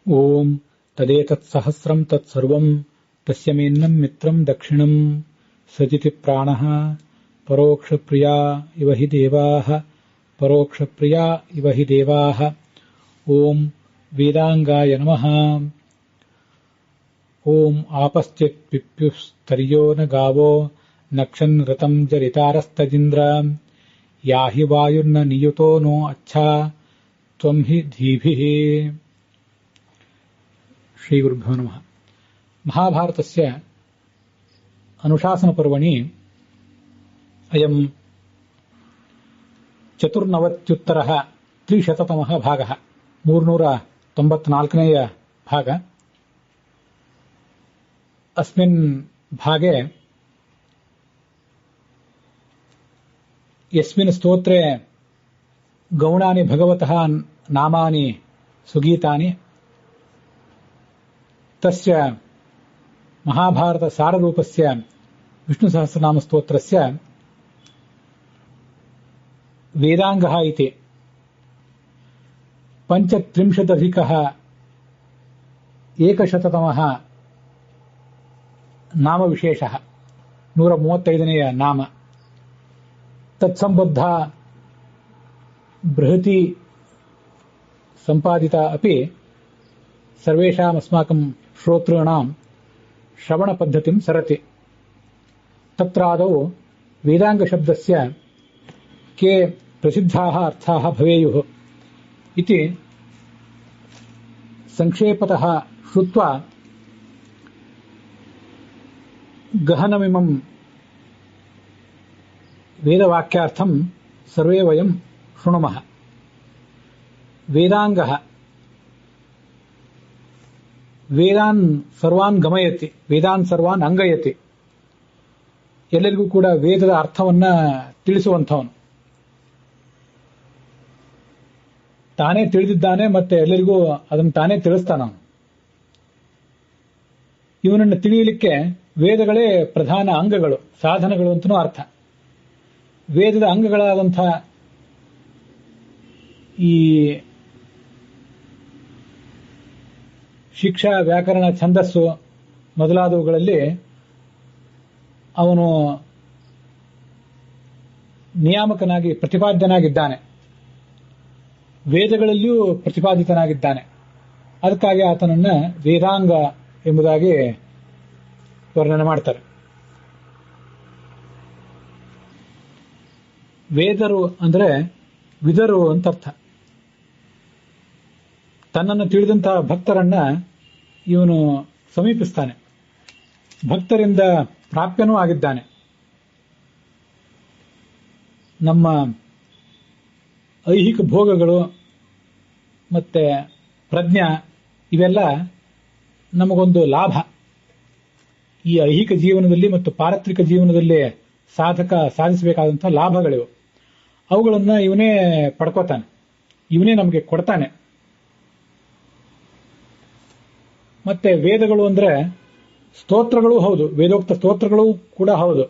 ಓಂ ತದೇತತ್ಸಹಸ್ರಂ ತತ್ಸರ್ವಂ ತಸ್ಯ ಮೇನ್ನಂ ಮಿತ್ರಂ ದಕ್ಷಿಣಂ ಸಜಿತಿ ಪ್ರಾಣಃ ಪರೋಕ್ಷಪ್ರಿಯಾ ಇವ ಹಿ ದೇವಾಃ ಪರೋಕ್ಷಪ್ರಿಯಾ ಇವ ಹಿ ದೇವಾಃ. ಓಂ ವೇದಾಂಗಾಯ ನಮಃ. ಓಂ ಆಪಶ್ಚಿತ್ಪಿಪ್ಯುಸ್ತರ್ಯೋ ನ ಗಾವೋ ನಕ್ಷನ್ ಋತಂ ಜರಿತಾರಸ್ತಜಿಂದ್ರ ಯಾಹಿ ವಾಯುರ್ನ ನಿಯುತೋ ನೋ ಅಚ್ಛಾ ತ್ವಂ ಹಿ ಧೀಭಿಃ. ಶ್ರೀ ಗುರುಭ್ಯೋ ನಮಃ. ಮಹಾಭಾರತಸ್ಯ ಅನುಶಾಸನಪರ್ವಣಿ ಅಯಂ 94-300 ಭಾಗಃ, 394ನೇಯ ಭಾಗ. ಅಸ್ಮಿನ್ ಭಾಗೆ ಯಸ್ಮಿನ್ ಸ್ತೋತ್ರೆ ಗೌಣಾನಿ ಭಗವತಃ ನಾಮಾನಿ ಸುಗೀತಾನಿ ತಸ್ಯ ಮಹಾಭಾರತ ಸಾರರೂಪಸ್ಯ ವಿಷ್ಣು ಸಹಸ್ರನಾಮ ಸ್ತೋತ್ರಸ್ಯ ವೇದಾಂಗಃ ಇತಿ 35-100 ನಾಮವಿಶೇಷಃ, 135ನೇಯ ನಾಮ. ತತ್ಸಂಬದ್ಧ ಬೃಹತಿ ಸಂಪಾದಿತ ಅಪಿ ಸರ್ವೇಷಾಮಸ್ಮಾಕಂ ಶ್ರೋತॄಣಾಂ ಶ್ರವಣ ಪದ್ಧತಿಂ ಸರತಿ. ತತ್ರಾದೌ ವೇದಾಂಗಶಬ್ದಸ್ಯ ಕೆ ಪ್ರಸಿದ್ಧಾಃ ಅರ್ಥಾಃ ಭವೇಯುಃ ಇತಿ ಸಂಕ್ಷೇಪತಃ ಶ್ರುತ್ವಾ ಗಹನಮಿಮಂ ವೇದವಾಕ್ಯಾರ್ಥಂ ಸರ್ವೇ ವಯಂ ಶೃಣುಮಃ. ವೇದಾಂಗಃ ವೇದಾನ್ ಸರ್ವಾನ್ ಗಮಯತಿ, ವೇದಾನ್ ಸರ್ವಾನ್ ಅಂಗಯತಿ. ಎಲ್ಲರಿಗೂ ಕೂಡ ವೇದದ ಅರ್ಥವನ್ನ ತಿಳಿಸುವಂಥವನು, ತಾನೇ ತಿಳಿದಿದ್ದಾನೆ ಮತ್ತೆ ಎಲ್ಲರಿಗೂ ಅದನ್ನು ತಾನೇ ತಿಳಿಸ್ತಾನವನು. ಇವನನ್ನು ತಿಳಿಯಲಿಕ್ಕೆ ವೇದಗಳೇ ಪ್ರಧಾನ ಅಂಗಗಳು, ಸಾಧನಗಳು ಅಂತನೂ ಅರ್ಥ. ವೇದದ ಅಂಗಗಳಾದಂಥ ಈ ಶಿಕ್ಷಾ, ವ್ಯಾಕರಣ, ಛಂದಸ್ಸು ಮೊದಲಾದವುಗಳಲ್ಲಿ ಅವನು ನಿಯಾಮಕನಾಗಿ ಪ್ರತಿಪಾದ್ಯನಾಗಿದ್ದಾನೆ, ವೇದಗಳಲ್ಲಿಯೂ ಪ್ರತಿಪಾದಿತನಾಗಿದ್ದಾನೆ. ಅದಕ್ಕಾಗಿ ಆತನನ್ನ ವೇದಾಂಗ ಎಂಬುದಾಗಿ ವರ್ಣನೆ ಮಾಡ್ತಾರೆ. ವೇದರು ಅಂದ್ರೆ ವಿದರು ಅಂತ ಅರ್ಥ. ತನ್ನನ್ನು ತಿಳಿದಂತಹ ಭಕ್ತರನ್ನ ಇವನು ಸಮೀಪಿಸ್ತಾನೆ, ಭಕ್ತರಿಂದ ಪ್ರಾಪ್ಯನೂ ಆಗಿದ್ದಾನೆ. ನಮ್ಮ ಐಹಿಕ ಭೋಗಗಳು ಮತ್ತೆ ಪ್ರಜ್ಞಾ ಇವೆಲ್ಲ ನಮಗೊಂದು ಲಾಭ. ಈ ಐಹಿಕ ಜೀವನದಲ್ಲಿ ಮತ್ತು ಪಾರತ್ರಿಕ ಜೀವನದಲ್ಲಿ ಸಾಧಕ ಸಾಧಿಸಬೇಕಾದಂತಹ ಲಾಭಗಳಿವು. ಅವುಗಳನ್ನ ಇವನೇ ಪಡ್ಕೋತಾನೆ, ಇವನೇ ನಮಗೆ ಕೊಡ್ತಾನೆ. ಮತ್ತೆ ವೇದಗಳು ಅಂದ್ರೆ ಸ್ತೋತ್ರಗಳು ಹೌದು, ವೇದೋಕ್ತ ಸ್ತೋತ್ರಗಳು ಕೂಡ ಹೌದು.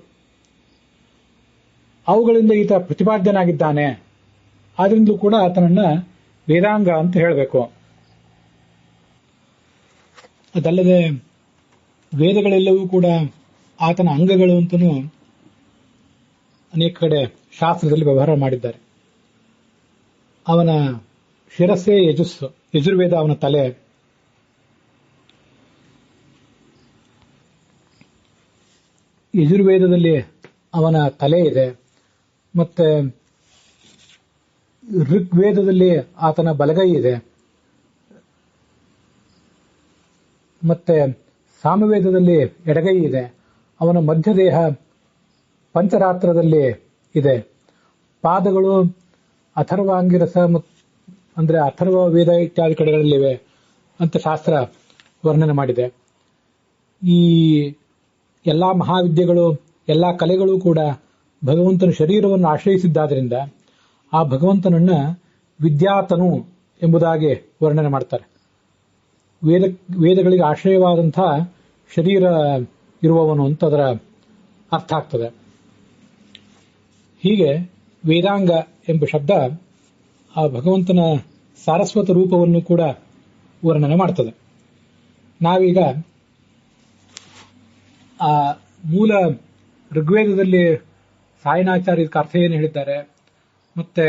ಅವುಗಳಿಂದ ಈತ ಪ್ರತಿಪಾದ್ಯನಾಗಿದ್ದಾನೆ. ಆದ್ರಿಂದಲೂ ಕೂಡ ಆತನನ್ನ ವೇದಾಂಗ ಅಂತ ಹೇಳಬೇಕು. ಅದಲ್ಲದೆ ವೇದಗಳೆಲ್ಲವೂ ಕೂಡ ಆತನ ಅಂಗಗಳು ಅಂತನೂ ಅನೇಕ ಕಡೆ ಶಾಸ್ತ್ರದಲ್ಲಿ ವ್ಯವಹಾರ ಮಾಡಿದ್ದಾರೆ. ಅವನ ಶಿರಸ್ಸೇ ಯಜುಸ್ಸು, ಯಜುರ್ವೇದ ಅವನ ತಲೆ. ಯಜುರ್ವೇದದಲ್ಲಿ ಅವನ ತಲೆ ಇದೆ, ಮತ್ತೆ ಋಗ್ವೇದದಲ್ಲಿ ಆತನ ಬಲಗೈ ಇದೆ, ಮತ್ತೆ ಸಾಮವೇದದಲ್ಲಿ ಎಡಗೈ ಇದೆ. ಅವನ ಮಧ್ಯದೇಹ ಪಂಚರಾತ್ರದಲ್ಲಿ ಇದೆ. ಪಾದಗಳು ಅಥರ್ವಾಂಗಿರಸ ಅಂದ್ರೆ ಅಥರ್ವ ವೇದ ಇತ್ಯಾದಿ ಕಡೆಗಳಲ್ಲಿವೆ ಅಂತ ಶಾಸ್ತ್ರ ವರ್ಣನೆ ಮಾಡಿದೆ. ಈ ಎಲ್ಲಾ ಮಹಾವಿದ್ಯೆಗಳು, ಎಲ್ಲಾ ಕಲೆಗಳು ಕೂಡ ಭಗವಂತನ ಶರೀರವನ್ನು ಆಶ್ರಯಿಸಿದ್ದಾದ್ರಿಂದ ಆ ಭಗವಂತನನ್ನ ವಿದ್ಯಾತನು ಎಂಬುದಾಗಿ ವರ್ಣನೆ ಮಾಡ್ತಾರೆ. ವೇದಗಳಿಗೆ ಆಶ್ರಯವಾದಂತಹ ಶರೀರ ಇರುವವನು ಅಂತ ಅದರ ಅರ್ಥ ಆಗ್ತದೆ. ಹೀಗೆ ವೇದಾಂಗ ಎಂಬ ಶಬ್ದ ಆ ಭಗವಂತನ ಸಾರಸ್ವತ ರೂಪವನ್ನು ಕೂಡ ವರ್ಣನೆ ಮಾಡ್ತದೆ. ನಾವೀಗ ಆ ಮೂಲ ಋಗ್ವೇದದಲ್ಲಿ ಸಾಯಣಾಚಾರ್ಯ ಅರ್ಥ ಏನು ಹೇಳಿದ್ದಾರೆ, ಮತ್ತೆ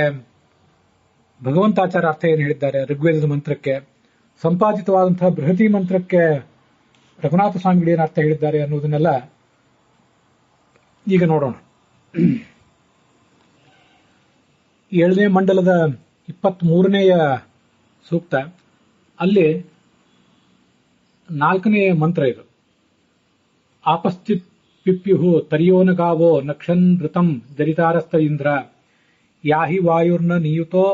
ಭಗವಂತಾಚಾರ್ಯ ಅರ್ಥ ಏನು ಹೇಳಿದ್ದಾರೆ ಋಗ್ವೇದದ ಮಂತ್ರಕ್ಕೆ, ಸಂಪಾದಿತವಾದಂತಹ ಬೃಹತಿ ಮಂತ್ರಕ್ಕೆ ರಘುನಾಥ ಸ್ವಾಮಿಗಳು ಏನು ಅರ್ಥ ಹೇಳಿದ್ದಾರೆ ಅನ್ನೋದನ್ನೆಲ್ಲ ಈಗ ನೋಡೋಣ. 7ನೇ ಮಂಡಲದ 23ನೇಯ ಸೂಕ್ತ, ಅಲ್ಲಿ 4ನೇ ಮಂತ್ರ ಇದು. ಆಪಶ್ಚಿತ್ ಪಿಪ್ಯುಹು ತರ್ಯೋನ ಗಾವೋ ನಕ್ಷನ್ ಋತಂ ಜರಿತಾರಸ್ತ ಇಂದ್ರ ಯಾಹಿ ವಾಯುರ್ನ ನಿಯುತೋ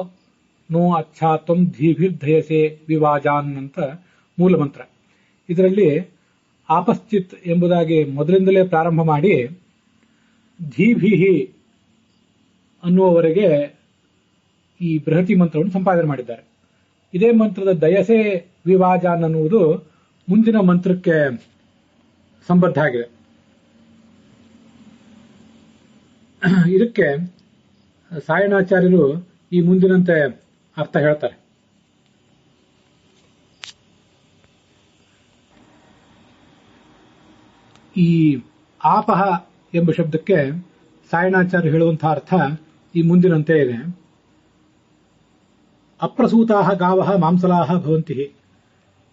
ನೋ ಅಚ್ಛಾತ್ವಂ ಧೀಭಿರ್ಧಯಸೆ ವಿವಾಜಾನ್ ಅಂತ ಮೂಲ ಮಂತ್ರ. ಇದರಲ್ಲಿ ಆಪಶ್ಚಿತ್ ಎಂಬುದಾಗಿ ಮೊದಲಿಂದಲೇ ಪ್ರಾರಂಭ ಮಾಡಿ ಧೀಭಿಹಿ ಅನ್ನುವವರೆಗೆ ಈ ಬೃಹತಿ ಮಂತ್ರವನ್ನು ಸಂಪಾದನೆ ಮಾಡಿದ್ದಾರೆ. ಇದೇ ಮಂತ್ರದ ದಯಸೆ ವಿವಾಜಾನ್ ಅನ್ನುವುದು ಮುಂದಿನ ಮಂತ್ರಕ್ಕೆ ಸಂಬದ್ಧ ಆಗಿದೆ. ಇದಕ್ಕೆ ಸಾಯಣಾಚಾರ್ಯರು ಈ ಮುಂದಿನಂತೆ ಅರ್ಥ ಹೇಳ್ತಾರೆ. ಈ ಆಪಹ ಎಂಬ ಶಬ್ದಕ್ಕೆ ಸಾಯಣಾಚಾರ್ಯ ಹೇಳುವಂತಹ ಅರ್ಥ ಈ ಮುಂದಿನಂತೆ ಇದೆ. ಅಪ್ರಸೂತಾಹ ಗಾವಹ ಮಾಂಸಲಾಹ ಭವಂತಿ.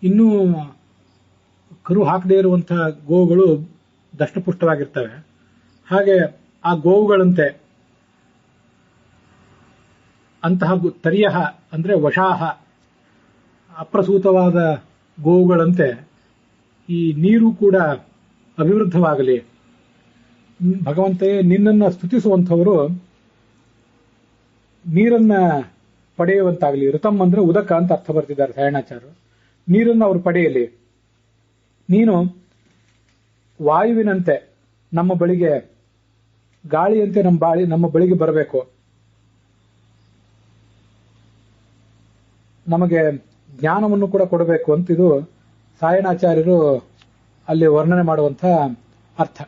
ಇನ್ನೂ ಕರು ಹಾಕದೇ ಇರುವಂತಹ ಗೋವುಗಳು ದಷ್ಟಪುಷ್ಟವಾಗಿರ್ತವೆ. ಹಾಗೆ ಆ ಗೋವುಗಳಂತೆ ಅಂತಹ ತರಿಯಹ ಅಂದ್ರೆ ವಶಾಹ ಅಪ್ರಸೂತವಾದ ಗೋವುಗಳಂತೆ ಈ ನೀರು ಕೂಡ ಅಭಿವೃದ್ಧವಾಗಲಿ. ಭಗವಂತೆ ನಿನ್ನನ್ನು ಸ್ತುತಿಸುವಂಥವರು ನೀರನ್ನ ಪಡೆಯುವಂತಾಗಲಿ. ಋತಂ ಅಂದ್ರೆ ಉದಕ ಅಂತ ಅರ್ಥ ಬರ್ತಿದ್ದಾರೆ ಸಾಯಣಾಚಾರ್ಯರು. ನೀರನ್ನು ಅವರು ಪಡೆಯಲಿ. ನೀನು ವಾಯುವಿನಂತೆ ನಮ್ಮ ಬಳಿಗೆ, ಗಾಳಿಯಂತೆ ನಮ್ಮ ಬಳಿಗೆ ಬರಬೇಕು. ನಮಗೆ ಜ್ಞಾನವನ್ನು ಕೂಡ ಕೊಡಬೇಕು ಅಂತ ಇದು ಸಾಯಣಾಚಾರ್ಯರು ಅಲ್ಲಿ ವರ್ಣನೆ ಮಾಡುವಂತಹ ಅರ್ಥ.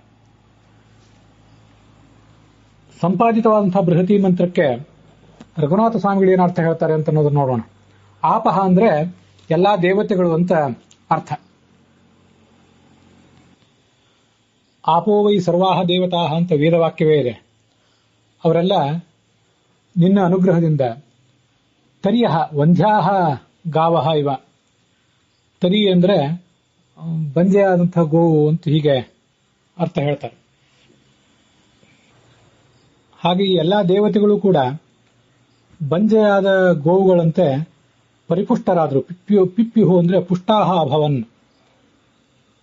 ಸಂಪಾದಿತವಾದಂತಹ ಬೃಹತಿ ಮಂತ್ರಕ್ಕೆ ರಘುನಾಥ ಸ್ವಾಮಿಗಳು ಏನು ಅರ್ಥ ಹೇಳ್ತಾರೆ ಅಂತ ಅನ್ನೋದನ್ನ ನೋಡೋಣ. ಆಪಹ ಅಂದ್ರೆ ಎಲ್ಲಾ ದೇವತೆಗಳು ಅಂತ ಅರ್ಥ. ಆಪೋ ವೈ ಸರ್ವಾಹ ದೇವತಾಹ ಅಂತ ವೇದವಾಕ್ಯವೇ ಇದೆ. ಅವರೆಲ್ಲ ನಿನ್ನ ಅನುಗ್ರಹದಿಂದ ತರಿಯಹ ವಂದ್ಯಾಹ ಗಾವಹ ಇವ. ತರಿ ಅಂದ್ರೆ ಬಂಜೆಯಾದಂತಹ ಗೋವು ಅಂತ ಹೀಗೆ ಅರ್ಥ ಹೇಳ್ತಾರೆ. ಹಾಗೆ ಈ ಎಲ್ಲಾ ದೇವತೆಗಳು ಕೂಡ ಬಂಜೆಯಾದ ಗೋವುಗಳಂತೆ ಪರಿಪುಷ್ಟರಾದ್ರು. ಪಿಪ್ಯುಹು ಅಂದ್ರೆ ಪುಷ್ಟಾಹ ಅಭವನ್,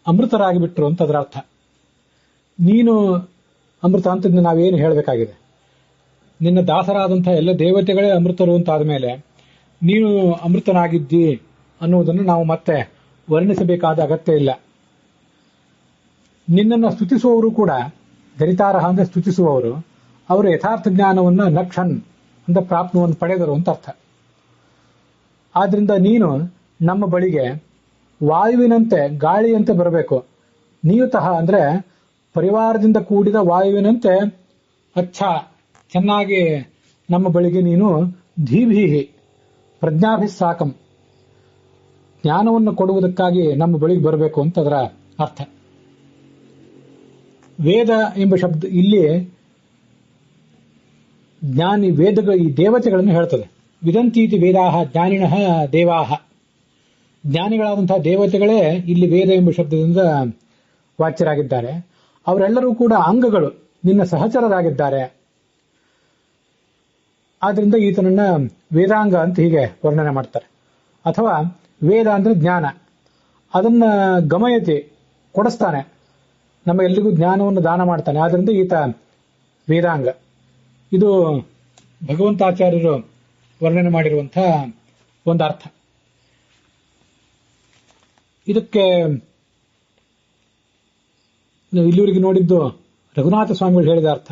ಅಮೃತರಾಗಿಬಿಟ್ರು ಅಂತ ಅದರ ಅರ್ಥ. ನೀನು ಅಮೃತ ಅಂತ ನಾವೇನು ಹೇಳಬೇಕಾಗಿದೆ? ನಿನ್ನ ದಾಸರಾದಂತಹ ಎಲ್ಲ ದೇವತೆಗಳೇ ಅಮೃತರು ಅಂತಾದ ಮೇಲೆ ನೀನು ಅಮೃತನಾಗಿದ್ದಿ ಅನ್ನುವುದನ್ನು ನಾವು ಮತ್ತೆ ವರ್ಣಿಸಬೇಕಾದ ಅಗತ್ಯ ಇಲ್ಲ. ನಿನ್ನನ್ನು ಸ್ತುತಿಸುವವರು ಕೂಡ ದರಿತಾರಹ ಅಂದ್ರೆ ಸ್ತುತಿಸುವವರು, ಅವರು ಯಥಾರ್ಥ ಜ್ಞಾನವನ್ನ ನಕ್ಷನ್ ಅಂತ ಪ್ರಾಪ್ತವನ್ನು ಪಡೆದರು ಅಂತ ಅರ್ಥ. ಆದ್ರಿಂದ ನೀನು ನಮ್ಮ ಬಳಿಗೆ ವಾಯುವಿನಂತೆ, ಗಾಳಿಯಂತೆ ಬರಬೇಕು. ನಿಯುತಃ ಅಂದ್ರೆ ಪರಿವಾರದಿಂದ ಕೂಡಿದ ವಾಯುವಿನಂತೆ ಅಚ್ಛ ಚೆನ್ನಾಗಿ ನಮ್ಮ ಬಳಿಗೆ ನೀನು ಧೀಭೀಹಿ ಪ್ರಜ್ಞಾಭಿಸ್ಸಾಕಂ ಜ್ಞಾನವನ್ನು ಕೊಡುವುದಕ್ಕಾಗಿ ನಮ್ಮ ಬಳಿಗೆ ಬರಬೇಕು ಅಂತ ಅದರ ಅರ್ಥ. ವೇದ ಎಂಬ ಶಬ್ದ ಇಲ್ಲಿ ಜ್ಞಾನಿ ವೇದಗಳು ಈ ದೇವತೆಗಳನ್ನು ಹೇಳ್ತದೆ. ವಿದಂತೀತಿ ವೇದಾಹ ಜ್ಞಾನಿನಃ ದೇವಾಹ. ಜ್ಞಾನಿಗಳಾದಂತಹ ದೇವತೆಗಳೇ ಇಲ್ಲಿ ವೇದ ಎಂಬ ಶಬ್ದದಿಂದ ವಾಚ್ಯರಾಗಿದ್ದಾರೆ. ಅವರೆಲ್ಲರೂ ಕೂಡ ಅಂಗಗಳು, ನಿನ್ನ ಸಹಚರರಾಗಿದ್ದಾರೆ. ಆದ್ರಿಂದ ಈತನನ್ನ ವೇದಾಂಗ ಅಂತ ಹೀಗೆ ವರ್ಣನೆ ಮಾಡ್ತಾರೆ. ಅಥವಾ ವೇದ ಅಂದ್ರೆ ಜ್ಞಾನ, ಅದನ್ನ ಗಮಯತಿ ಕೊಡಿಸ್ತಾನೆ, ನಮ್ಮ ಎಲ್ರಿಗೂ ಜ್ಞಾನವನ್ನು ದಾನ ಮಾಡ್ತಾನೆ. ಆದ್ರಿಂದ ಈತ ವೇದಾಂಗ. ಇದು ಭಗವಂತಾಚಾರ್ಯರು ವರ್ಣನೆ ಮಾಡಿರುವಂತಹ ಒಂದು ಅರ್ಥ. ಇದಕ್ಕೆ ಇಲ್ಲಿವರೆಗೆ ನೋಡಿದ್ದು ರಘುನಾಥ ಸ್ವಾಮಿಗಳು ಹೇಳಿದ ಅರ್ಥ.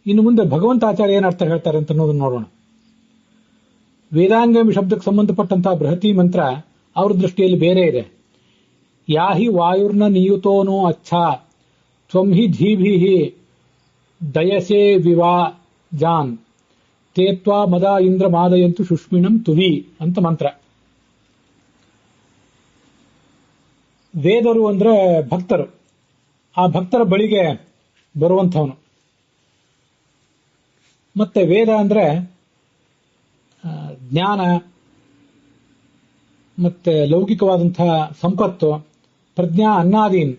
ಇನ್ನು ಮುಂದೆ ಭಗವಂತಾಚಾರ್ಯ ಏನು ಅರ್ಥ ಹೇಳ್ತಾರೆ ಅಂತ ಅನ್ನೋದನ್ನು ನೋಡೋಣ. ವೇದಾಂಗ ಎಂಬ ಶಬ್ದಕ್ಕೆ ಸಂಬಂಧಪಟ್ಟಂತಹ ಬೃಹತಿ ಮಂತ್ರ ಅವ್ರ ದೃಷ್ಟಿಯಲ್ಲಿ ಬೇರೆ ಇದೆ. ಯಾಹಿ ವಾಯುರ್ನ ನಿಯುತೋನೋ ಅಚ್ಛಾ ತ್ವಂ ಹಿ ಧೀಭಿಹಿ ದಯಸೆ ವಿವಾ ಜಾನ್ ತೇತ್ವಾ ಮದ ಇಂದ್ರ ಮಾದಯಂತು ಶುಷ್ಮಿಣಂ ತುವಿ ಅಂತ ಮಂತ್ರ. ವೇದರು ಅಂದ್ರೆ ಭಕ್ತರು, ಆ ಭಕ್ತರ ಬಳಿಗೆ ಬರುವಂಥವನು. ಮತ್ತೆ ವೇದ ಅಂದ್ರೆ ಜ್ಞಾನ ಮತ್ತೆ ಲೌಕಿಕವಾದಂತಹ ಸಂಪತ್ತು, ಪ್ರಜ್ಞಾ ಅನ್ನಾದೀನ್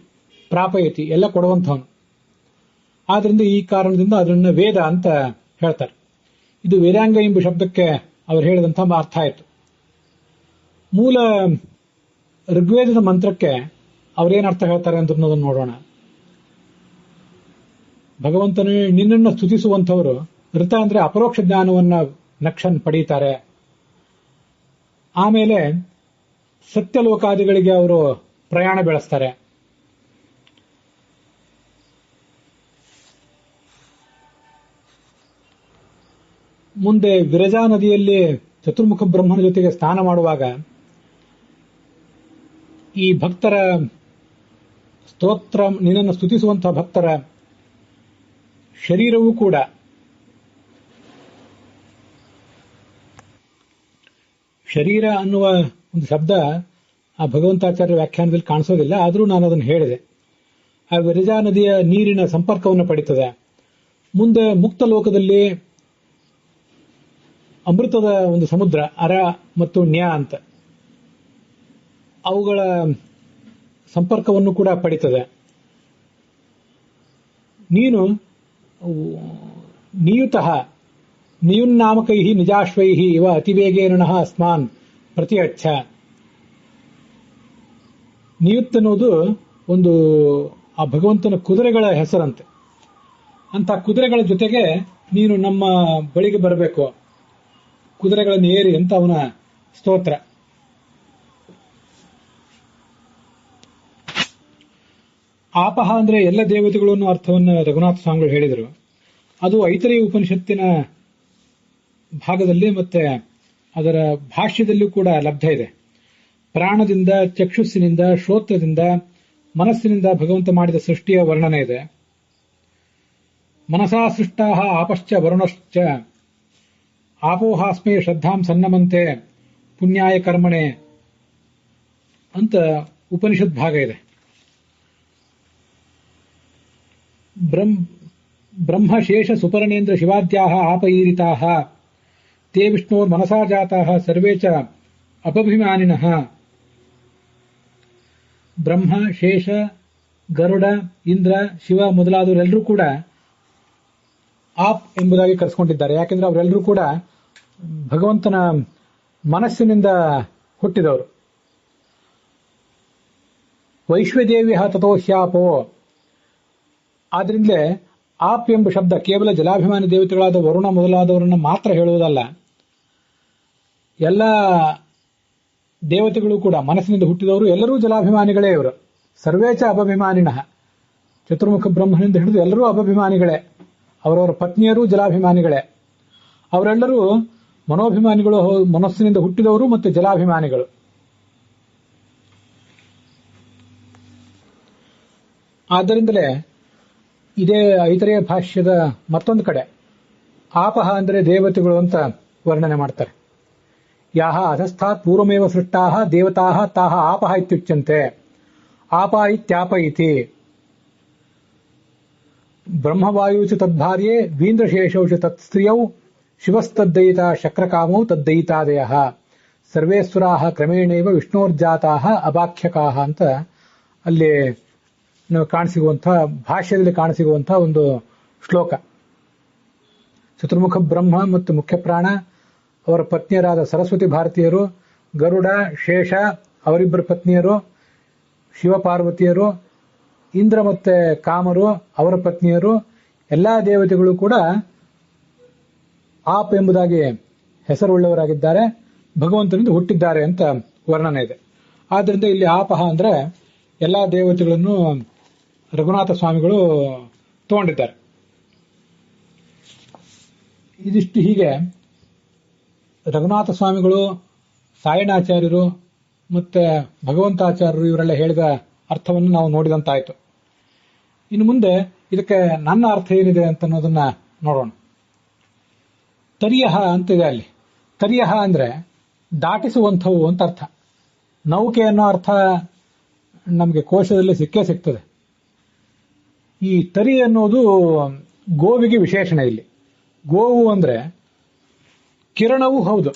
ಪ್ರಾಪಯತಿ ಎಲ್ಲ ಕೊಡುವಂಥವನು. ಆದ್ರಿಂದ ಈ ಕಾರಣದಿಂದ ಅದನ್ನ ವೇದ ಅಂತ ಹೇಳ್ತಾರೆ. ಇದು ವೇದಾಂಗ ಎಂಬ ಶಬ್ದಕ್ಕೆ ಅವರು ಹೇಳಿದಂತಹ ಅರ್ಥ ಆಯಿತು. ಮೂಲ ಋಗ್ವೇದದ ಮಂತ್ರಕ್ಕೆ ಅವರೇನು ಅರ್ಥ ಹೇಳ್ತಾರೆ ಅನ್ನೋದನ್ನು ನೋಡೋಣ. ಭಗವಂತನೇ ನಿನ್ನನ್ನು ಸ್ತುತಿಸುವಂಥವರು ಋತ ಅಂದ್ರೆ ಅಪರೋಕ್ಷ ಜ್ಞಾನವನ್ನ ನಕ್ಷನ್ ಪಡೀತಾರೆ. ಆಮೇಲೆ ಸತ್ಯಲೋಕಾದಿಗಳಿಗೆ ಅವರು ಪ್ರಯಾಣ ಬೆಳೆಸ್ತಾರೆ. ಮುಂದೆ ವಿರಜಾ ನದಿಯಲ್ಲಿ ಚತುರ್ಮುಖ ಬ್ರಹ್ಮನ ಜೊತೆಗೆ ಸ್ನಾನ ಮಾಡುವಾಗ ಈ ಭಕ್ತರ ಸ್ತೋತ್ರ, ನಿನ್ನನ್ನು ಸ್ತುತಿಸುವಂತಹ ಭಕ್ತರ ಶರೀರವೂ ಕೂಡ ಶರೀರ ಅನ್ನುವ ಒಂದು ಶಬ್ದ ಆ ಭಗವಂತಾಚಾರ್ಯ ವ್ಯಾಖ್ಯಾನದಲ್ಲಿ ಕಾಣಿಸೋದಿಲ್ಲ, ಆದರೂ ನಾನು ಅದನ್ನು ಹೇಳಿದೆ. ಆ ವಿರಜಾ ನದಿಯ ನೀರಿನ ಸಂಪರ್ಕವನ್ನು ಪಡೀತದೆ. ಮುಂದೆ ಮುಕ್ತ ಲೋಕದಲ್ಲಿ ಅಮೃತದ ಒಂದು ಸಮುದ್ರ ಅರ ಮತ್ತು ನ್ಯ ಅಂತ ಅವುಗಳ ಸಂಪರ್ಕವನ್ನು ಕೂಡ ಪಡೀತದೆ. ನೀನು ನಿಯುತಃ ನಿಯುನ್ನಾಮಕೈ ನಿಜಾಶ್ವೈ ಇವ ಅತಿವೇಗೇನ ಅಸ್ಮಾನ್ ಪ್ರತಿ ಅಚ್ಚ. ನಿಯುತ್ ಅನ್ನೋದು ಒಂದು ಆ ಭಗವಂತನ ಕುದುರೆಗಳ ಹೆಸರಂತೆ. ಅಂತ ಕುದುರೆಗಳ ಜೊತೆಗೆ ನೀನು ನಮ್ಮ ಬಳಿಗೆ ಬರಬೇಕು, ಕುದುರೆಗಳನ್ನು ಏರಿ ಅಂತ ಅವನ ಸ್ತೋತ್ರ. ಆಪಹ ಅಂದ್ರೆ ಎಲ್ಲ ದೇವತೆಗಳು ಅನ್ನೋ ಅರ್ಥವನ್ನು ರಘುನಾಥ ಸ್ವಾಮಿಗಳು ಹೇಳಿದರು. ಅದು ಐತರೇಯ ಉಪನಿಷತ್ತಿನ ಭಾಗದಲ್ಲಿ ಮತ್ತೆ ಅದರ ಭಾಷ್ಯದಲ್ಲೂ ಕೂಡ ಲಭ್ಯ ಇದೆ. ಪ್ರಾಣದಿಂದ, ಚಕ್ಷುಸ್ಸಿನಿಂದ, ಶ್ರೋತ್ರದಿಂದ, ಮನಸ್ಸಿನಿಂದ ಭಗವಂತ ಮಾಡಿದ ಸೃಷ್ಟಿಯ ವರ್ಣನೆ ಇದೆ. ಮನಸಾ ಸೃಷ್ಟಾ ಆಪಶ್ಚ ವರುಣಶ್ಚ ಆಪೋಹಾಸ್ಮೇ ಶ್ರದ್ಧಾಂ ಸನ್ನಮಂತೆ ಪುಣ್ಯಾಯ ಕರ್ಮಣೆ ಅಂತ ಉಪನಿಷತ್ ಭಾಗ ಇದೆ. ಬ್ರಹ್ಮಶೇಷ ಸುಪರ್ಣೇಂದ್ರ ಶಿವಾದ್ಯಾಹ ಆಪೈರಿತಾಹ ತೇ ವಿಷ್ಣೋರ್ ಮನಸಾ ಜಾತಾಹ ಸರ್ವೇ ಚ ಅಪಭಿಮಾನಿನಃ. ಬ್ರಹ್ಮ, ಶೇಷ, ಗರುಡ, ಇಂದ್ರ, ಶಿವ ಮೊದಲಾದವರೆಲ್ಲರೂ ಕೂಡ ಆಪ್ ಎಂಬುದಾಗಿ ಕರೆಸ್ಕೊಂಡಿದ್ದಾರೆ. ಯಾಕೆಂದ್ರೆ ಅವರೆಲ್ಲರೂ ಕೂಡ ಭಗವಂತನ ಮನಸ್ಸಿನಿಂದ ಹುಟ್ಟಿದವರು. ವೈಶ್ವದೇವ್ಯ ತಥೋ ಹ್ಯಾಪೋ. ಆದ್ರಿಂದಲೇ ಆಪ್ ಎಂಬ ಶಬ್ದ ಕೇವಲ ಜಲಾಭಿಮಾನಿ ದೇವತೆಗಳಾದ ವರುಣ ಮೊದಲಾದವರನ್ನು ಮಾತ್ರ ಹೇಳುವುದಲ್ಲ. ಎಲ್ಲ ದೇವತೆಗಳು ಕೂಡ ಮನಸ್ಸಿನಿಂದ ಹುಟ್ಟಿದವರು, ಎಲ್ಲರೂ ಜಲಾಭಿಮಾನಿಗಳೇ ಇವರು. ಸರ್ವೇಚ ಅಪಭಿಮಾನಿನಃ. ಚತುರ್ಮುಖ ಬ್ರಹ್ಮನಿಂದ ಹಿಡಿದು ಎಲ್ಲರೂ ಅಪಭಿಮಾನಿಗಳೇ. ಅವರವರ ಪತ್ನಿಯರು ಜಲಾಭಿಮಾನಿಗಳೇ. ಅವರೆಲ್ಲರೂ ಮನೋಭಿಮಾನಿಗಳು, ಮನಸ್ಸಿನಿಂದ ಹುಟ್ಟಿದವರು ಮತ್ತು ಜಲಾಭಿಮಾನಿಗಳು. ಆದ್ದರಿಂದಲೇ ಇದೇ ಐತರೇಯ ಭಾಷ್ಯದ ಮತ್ತೊಂದು ಕಡೆ ಆಪಹ ಅಂದರೆ ದೇವತೆಗಳು ಅಂತ ವರ್ಣನೆ ಮಾಡ್ತಾರೆ. ಯಾಹ ಅಧಸ್ಥಾತ್ ಪೂರ್ವಮೇವ ಸೃಷ್ಟಾಹ ದೇವತಾಹ ತಾಹ ಆಪಹ ಇತ್ಯುಚ್ಯಂತೆ. ಆಪ ಇತ್ಯಾಪ ಇತಿ. ಬ್ರಹ್ಮವಾಯುಚ ತದ್ಭಾರ್ಯೆ ವೀಂದ್ರಶೇಷೌಚ ತತ್ಸ್ತ್ರಿಯೌ ಶಿವಸ್ತದ್ದಯಿತಾ ಶಕ್ರಕಾಮೌ ತದ್ದಯಿತಾದಯಃ ಸರ್ವೇಶ್ವರಾಹ ಕ್ರಮೇಣೈವ ವಿಷ್ಣೋರ್ಜಾತಾಹ ಅಭಾಖ್ಯಕಾಹ ಅಂತ ಅಲ್ಲಿ ಕಾಣಸಿಗುವಂತಹ ಭಾಷ್ಯದಲ್ಲಿ ಕಾಣಸಿಗುವಂತಹ ಒಂದು ಶ್ಲೋಕ. ಚತುರ್ಮುಖ ಬ್ರಹ್ಮ ಮತ್ತು ಮುಖ್ಯ ಪ್ರಾಣ, ಅವರ ಪತ್ನಿಯರಾದ ಸರಸ್ವತಿ ಭಾರತೀಯರು, ಗರುಡ, ಶೇಷ ಅವರಿಬ್ಬರ ಪತ್ನಿಯರು, ಶಿವಪಾರ್ವತಿಯರು, ಇಂದ್ರ ಮತ್ತೆ ಕಾಮರು ಅವರ ಪತ್ನಿಯರು, ಎಲ್ಲಾ ದೇವತೆಗಳು ಕೂಡ ಆಪ್ ಎಂಬುದಾಗಿ ಹೆಸರುಳ್ಳವರಾಗಿದ್ದಾರೆ, ಭಗವಂತನಿಂದ ಹುಟ್ಟಿದ್ದಾರೆ ಅಂತ ವರ್ಣನೆ ಇದೆ. ಆದ್ರಿಂದ ಇಲ್ಲಿ ಆಪಹ ಅಂದ್ರೆ ಎಲ್ಲಾ ದೇವತೆಗಳನ್ನು ರಘುನಾಥ ಸ್ವಾಮಿಗಳು ತಗೊಂಡಿದ್ದಾರೆ. ಇದಿಷ್ಟು ಹೀಗೆ ರಘುನಾಥ ಸ್ವಾಮಿಗಳು, ಸಾಯಣಾಚಾರ್ಯರು ಮತ್ತೆ ಭಗವಂತಾಚಾರ್ಯರು ಇವರೆಲ್ಲ ಹೇಳಿದ ಅರ್ಥವನ್ನು ನಾವು ನೋಡಿದಂತಾಯಿತು. ಇನ್ನು ಮುಂದೆ ಇದಕ್ಕೆ ನನ್ನ ಅರ್ಥ ಏನಿದೆ ಅಂತ ಅನ್ನೋದನ್ನ ನೋಡೋಣ. ತರಿಯಹ ಅಂತಿದೆ ಅಲ್ಲಿ. ತರಿಯಹ ಅಂದ್ರೆ ದಾಟಿಸುವಂಥವು ಅಂತ ಅರ್ಥ. ನೌಕೆ ಅನ್ನೋ ಅರ್ಥ ನಮಗೆ ಕೋಶದಲ್ಲಿ ಸಿಕ್ಕೇ ಸಿಗ್ತದೆ. ಈ ತರಿ ಅನ್ನೋದು ಗೋವಿಗೆ ವಿಶೇಷಣ. ಇಲ್ಲಿ ಗೋವು ಅಂದ್ರೆ ಕಿರಣವೂ ಹೌದು.